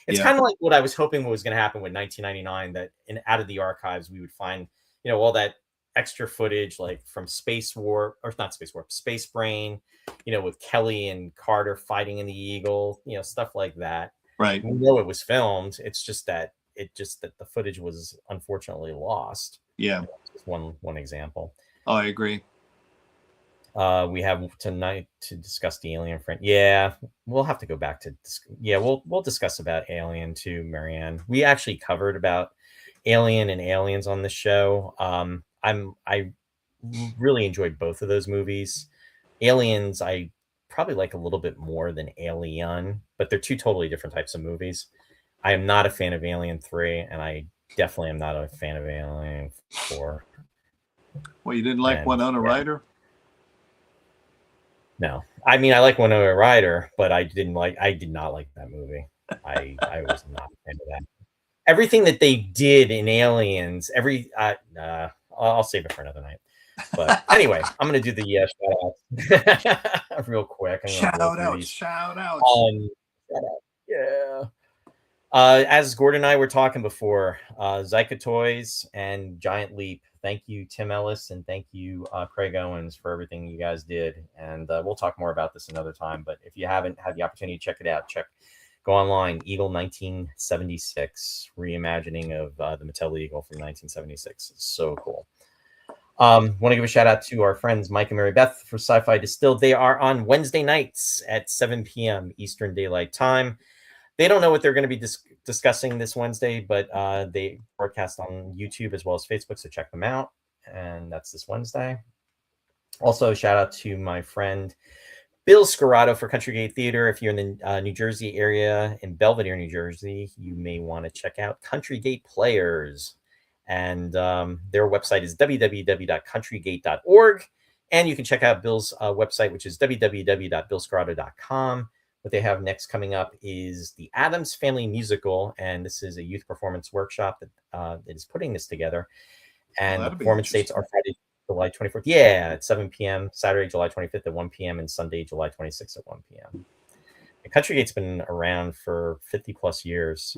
It's kind of like what I was hoping was going to happen with 1999, that out of the archives we would find, you know, all that extra footage, like from Space Warp, or not Space Warp, Space Brain, you know, with Kelly and Carter fighting in the Eagle, you know, stuff like that. Right. We know it was filmed. It's just that the footage was unfortunately lost. Yeah. Just one example. Oh, I agree. We have tonight to discuss the Alien friend. Yeah, we'll have to go back to. Yeah, we'll discuss about Alien too, Marianne. We actually covered about Alien and Aliens on the show. I really enjoyed both of those movies. Aliens, I probably like a little bit more than Alien, but they're two totally different types of movies. I am not a fan of Alien 3, and I definitely am not a fan of Alien 4. Well, you didn't like Winona Ryder? No, I mean, I like Winona Ryder, but I did not like that movie. I was not a fan of that. Everything that they did in Aliens, I'll save it for another night. But anyway, I'm going to do the shout outs real quick. Shout outs. Yeah. As Gordon and I were talking before, Zyka Toys and Giant Leap. Thank you, Tim Ellis, and thank you, Craig Owens, for everything you guys did. And we'll talk more about this another time. But if you haven't had the opportunity to check it out, go online. Eagle 1976, reimagining of the Mattel Eagle from 1976. It's so cool. Want to give a shout out to our friends Mike and Mary Beth for Sci-Fi Distilled. They are on Wednesday nights at 7 p.m. Eastern Daylight Time. They don't know what they're going to be discussing this Wednesday, but they broadcast on YouTube as well as Facebook, so check them out. And that's this Wednesday. Also, shout out to my friend Bill Scarrato for Country Gate Theater. If you're in the New Jersey area, in Belvedere, New Jersey, you may want to check out Country Gate Players. And their website is www.countrygate.org. And you can check out Bill's website, which is www.billscarrato.com. What they have next coming up is the Addams Family Musical, and this is a youth performance workshop that is putting this together. And the performance dates are Friday, July 24th. Yeah, at 7 p.m., Saturday, July 25th at 1 p.m., and Sunday, July 26th at 1 p.m. And Country Gate's been around for 50 plus years.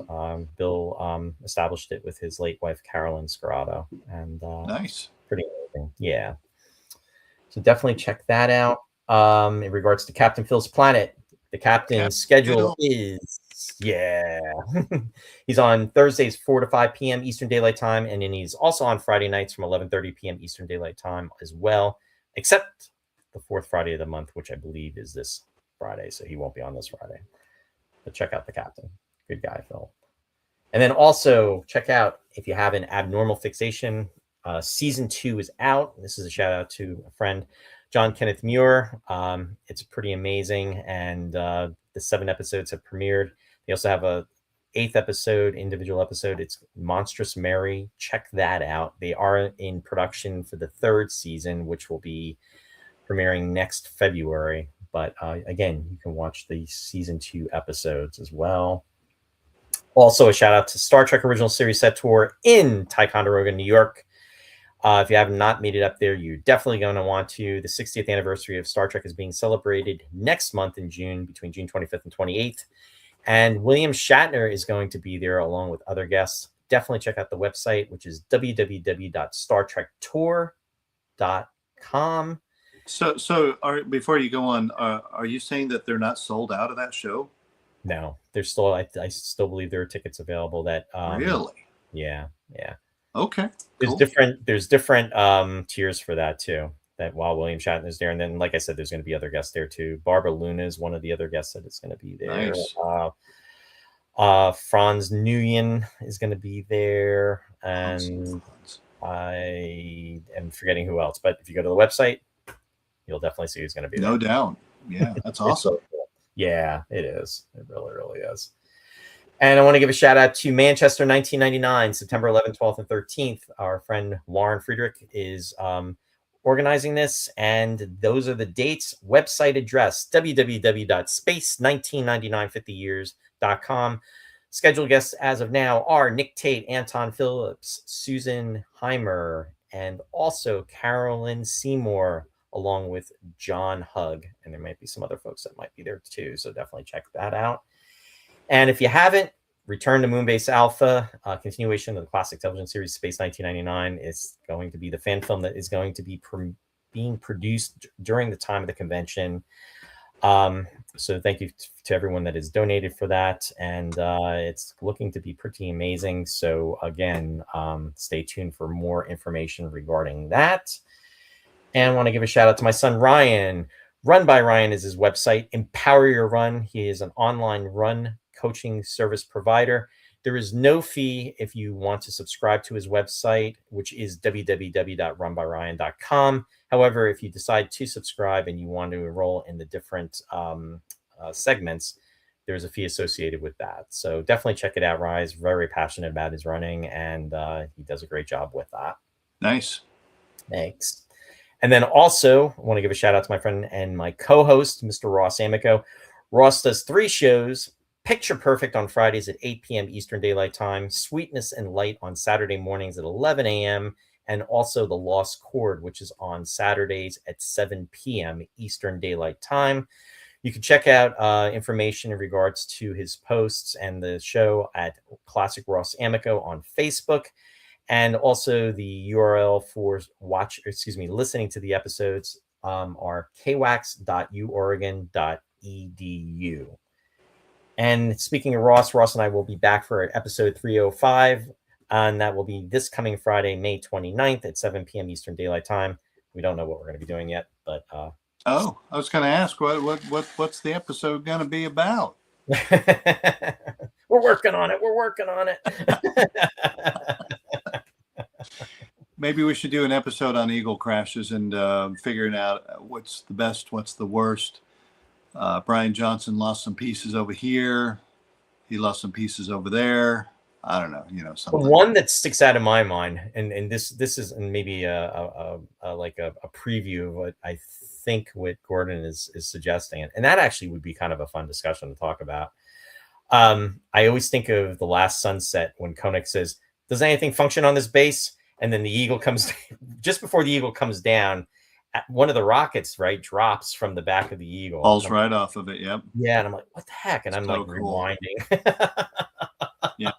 Bill established it with his late wife, Carolyn Scarrato. And nice. Pretty amazing. Yeah. So definitely check that out. In regards to Captain Phil's Planet, the captain's schedule is, he's on Thursdays 4 to 5 p.m. Eastern Daylight Time, and then he's also on Friday nights from 11:30 p.m. Eastern Daylight Time as well, except the fourth Friday of the month, which I believe is this Friday, so he won't be on this Friday. But check out the captain. Good guy, Phil. And then also check out, if you have an Abnormal Fixation, season 2 is out. This is a shout out to a friend, John Kenneth Muir. It's pretty amazing, and the 7 episodes have premiered. They also have a 8th episode, individual episode. It's Monstrous Mary. Check that out. They are in production for the 3rd season, which will be premiering next February. But again, you can watch the season 2 episodes as well. Also, a shout out to Star Trek Original Series Set Tour in Ticonderoga, New York. If you have not made it up there, you're definitely going to want to. The 60th anniversary of Star Trek is being celebrated next month in June, between June 25th and 28th. And William Shatner is going to be there along with other guests. Definitely check out the website, which is www.startrektour.com. So before you go on, are you saying that they're not sold out of that show? No, there's still, I still believe there are tickets available. That really? Yeah. Okay. There's different tiers for that too. That while William Shatner's there, and then like I said, there's going to be other guests there too. Barbara Luna is one of the other guests that is going to be there. Nice. Franz Nguyen is going to be there, and I am forgetting who else. But if you go to the website, you'll definitely see who's going to be there. No doubt. Yeah, that's awesome. Yeah, it is. It really, really is. And I want to give a shout out to Manchester 1999, September 11th, 12th, and 13th. Our friend Warren Friedrich is organizing this, and those are the dates. Website address www.space199950years.com. Scheduled guests as of now are Nick Tate, Anton Phillips, Susan Heimer, and also Carolyn Seymour, along with John Hug. And there might be some other folks that might be there too. So definitely check that out. And if you haven't, Return to Moonbase Alpha, continuation of the classic television series Space 1999, is going to be the fan film that is going to be being produced during the time of the convention. So thank you to everyone that has donated for that. And it's looking to be pretty amazing. So again, stay tuned for more information regarding that. And I want to give a shout out to my son, Ryan. Run by Ryan is his website. Empower Your Run. He is an online run coaching service provider. There is no fee if you want to subscribe to his website, which is www.runbyryan.com. However, if you decide to subscribe and you want to enroll in the different segments, there's a fee associated with that. So definitely check it out. Ryan's very passionate about his running, and he does a great job with that. Nice. Thanks. And then also, I want to give a shout out to my friend and my co-host, Mr. Ross Amico. Ross does 3 shows: Picture Perfect on Fridays at 8 p.m. Eastern Daylight Time, Sweetness and Light on Saturday mornings at 11 a.m., and also The Lost Chord, which is on Saturdays at 7 p.m. Eastern Daylight Time. You can check out information in regards to his posts and the show at Classic Ross Amico on Facebook. And also the URL for listening to the episodes are kwax.uoregon.edu. And speaking of Ross and I will be back for episode 305, and that will be this coming Friday, May 29th at 7 p.m. Eastern Daylight Time. We don't know what we're going to be doing yet, but I was going to ask what's the episode going to be about? We're working on it. Maybe we should do an episode on eagle crashes and figuring out what's the best, what's the worst. Brian Johnson lost some pieces over here. He lost some pieces over there. I don't know, something. The one that sticks out in my mind, and this is maybe a preview of what I think what Gordon is suggesting, and that actually would be kind of a fun discussion to talk about. I always think of The Last Sunset when Koenig says, "Does anything function on this base?" And then the eagle comes just before the eagle comes down. One of the rockets, right, drops from the back of the eagle. Falls right off of it. Yep. Yeah, and I'm like, what the heck? And I'm so cool. Rewinding. Yeah.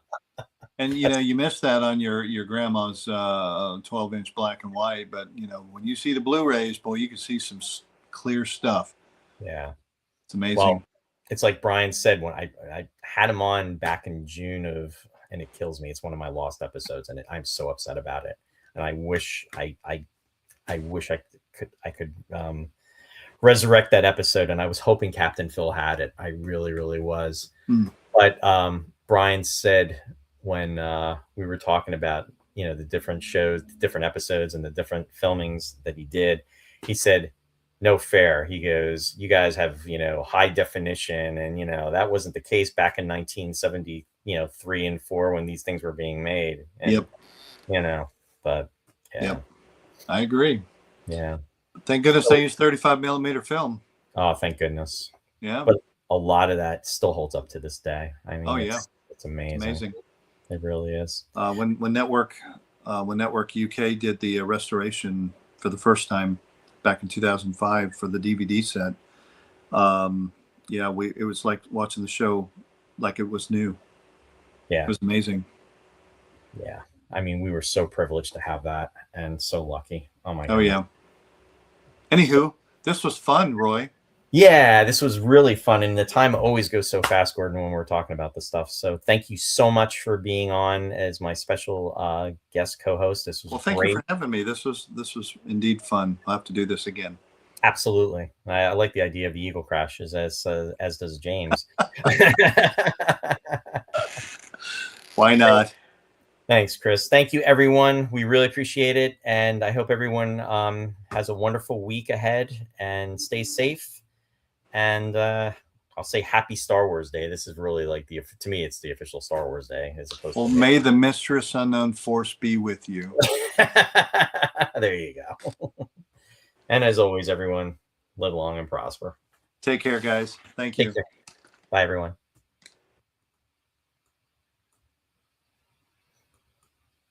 And you missed that on your grandma's 12-inch black and white, but when you see the Blu-rays, boy, you can see some clear stuff. Yeah, it's amazing. Well, it's like Brian said when I had him on back in June of, and it kills me. It's one of my lost episodes, and I'm so upset about it. And I wish I could resurrect that episode. And I was hoping Captain Phil had it. I really, really was. But Brian said when we were talking about the different shows, the different episodes, and the different filmings that he did, he said, "No fair." He goes, "You guys have high definition, and that wasn't the case back in 1973 and 4 when these things were being made." And, yep. But yeah. Yep. I agree. Yeah. Thank goodness they used 35 millimeter film. Oh, thank goodness. Yeah. But a lot of that still holds up to this day. I mean, it's amazing. Amazing. It really is. When Network UK did the restoration for the first time back in 2005 for the DVD set, it was like watching the show like it was new. Yeah. It was amazing. Yeah. I mean, we were so privileged to have that and so lucky. Oh my God. Oh yeah. Anywho, this was fun, Roy. Yeah, this was really fun. And the time always goes so fast, Gordon, when we're talking about this stuff. So thank you so much for being on as my special guest co-host. This was thank you for having me. This was indeed fun. I'll have to do this again. Absolutely. I like the idea of the eagle crashes, as does James. Why not? Thanks, Chris. Thank you, everyone. We really appreciate it. And I hope everyone has a wonderful week ahead and stay safe. And I'll say Happy Star Wars Day. This is really like to me, it's the official Star Wars Day as opposed Well, to. may the mistress unknown force be with you. There you go. And as always, everyone, live long and prosper. Take care, guys. Thank Take you. care. Bye, everyone.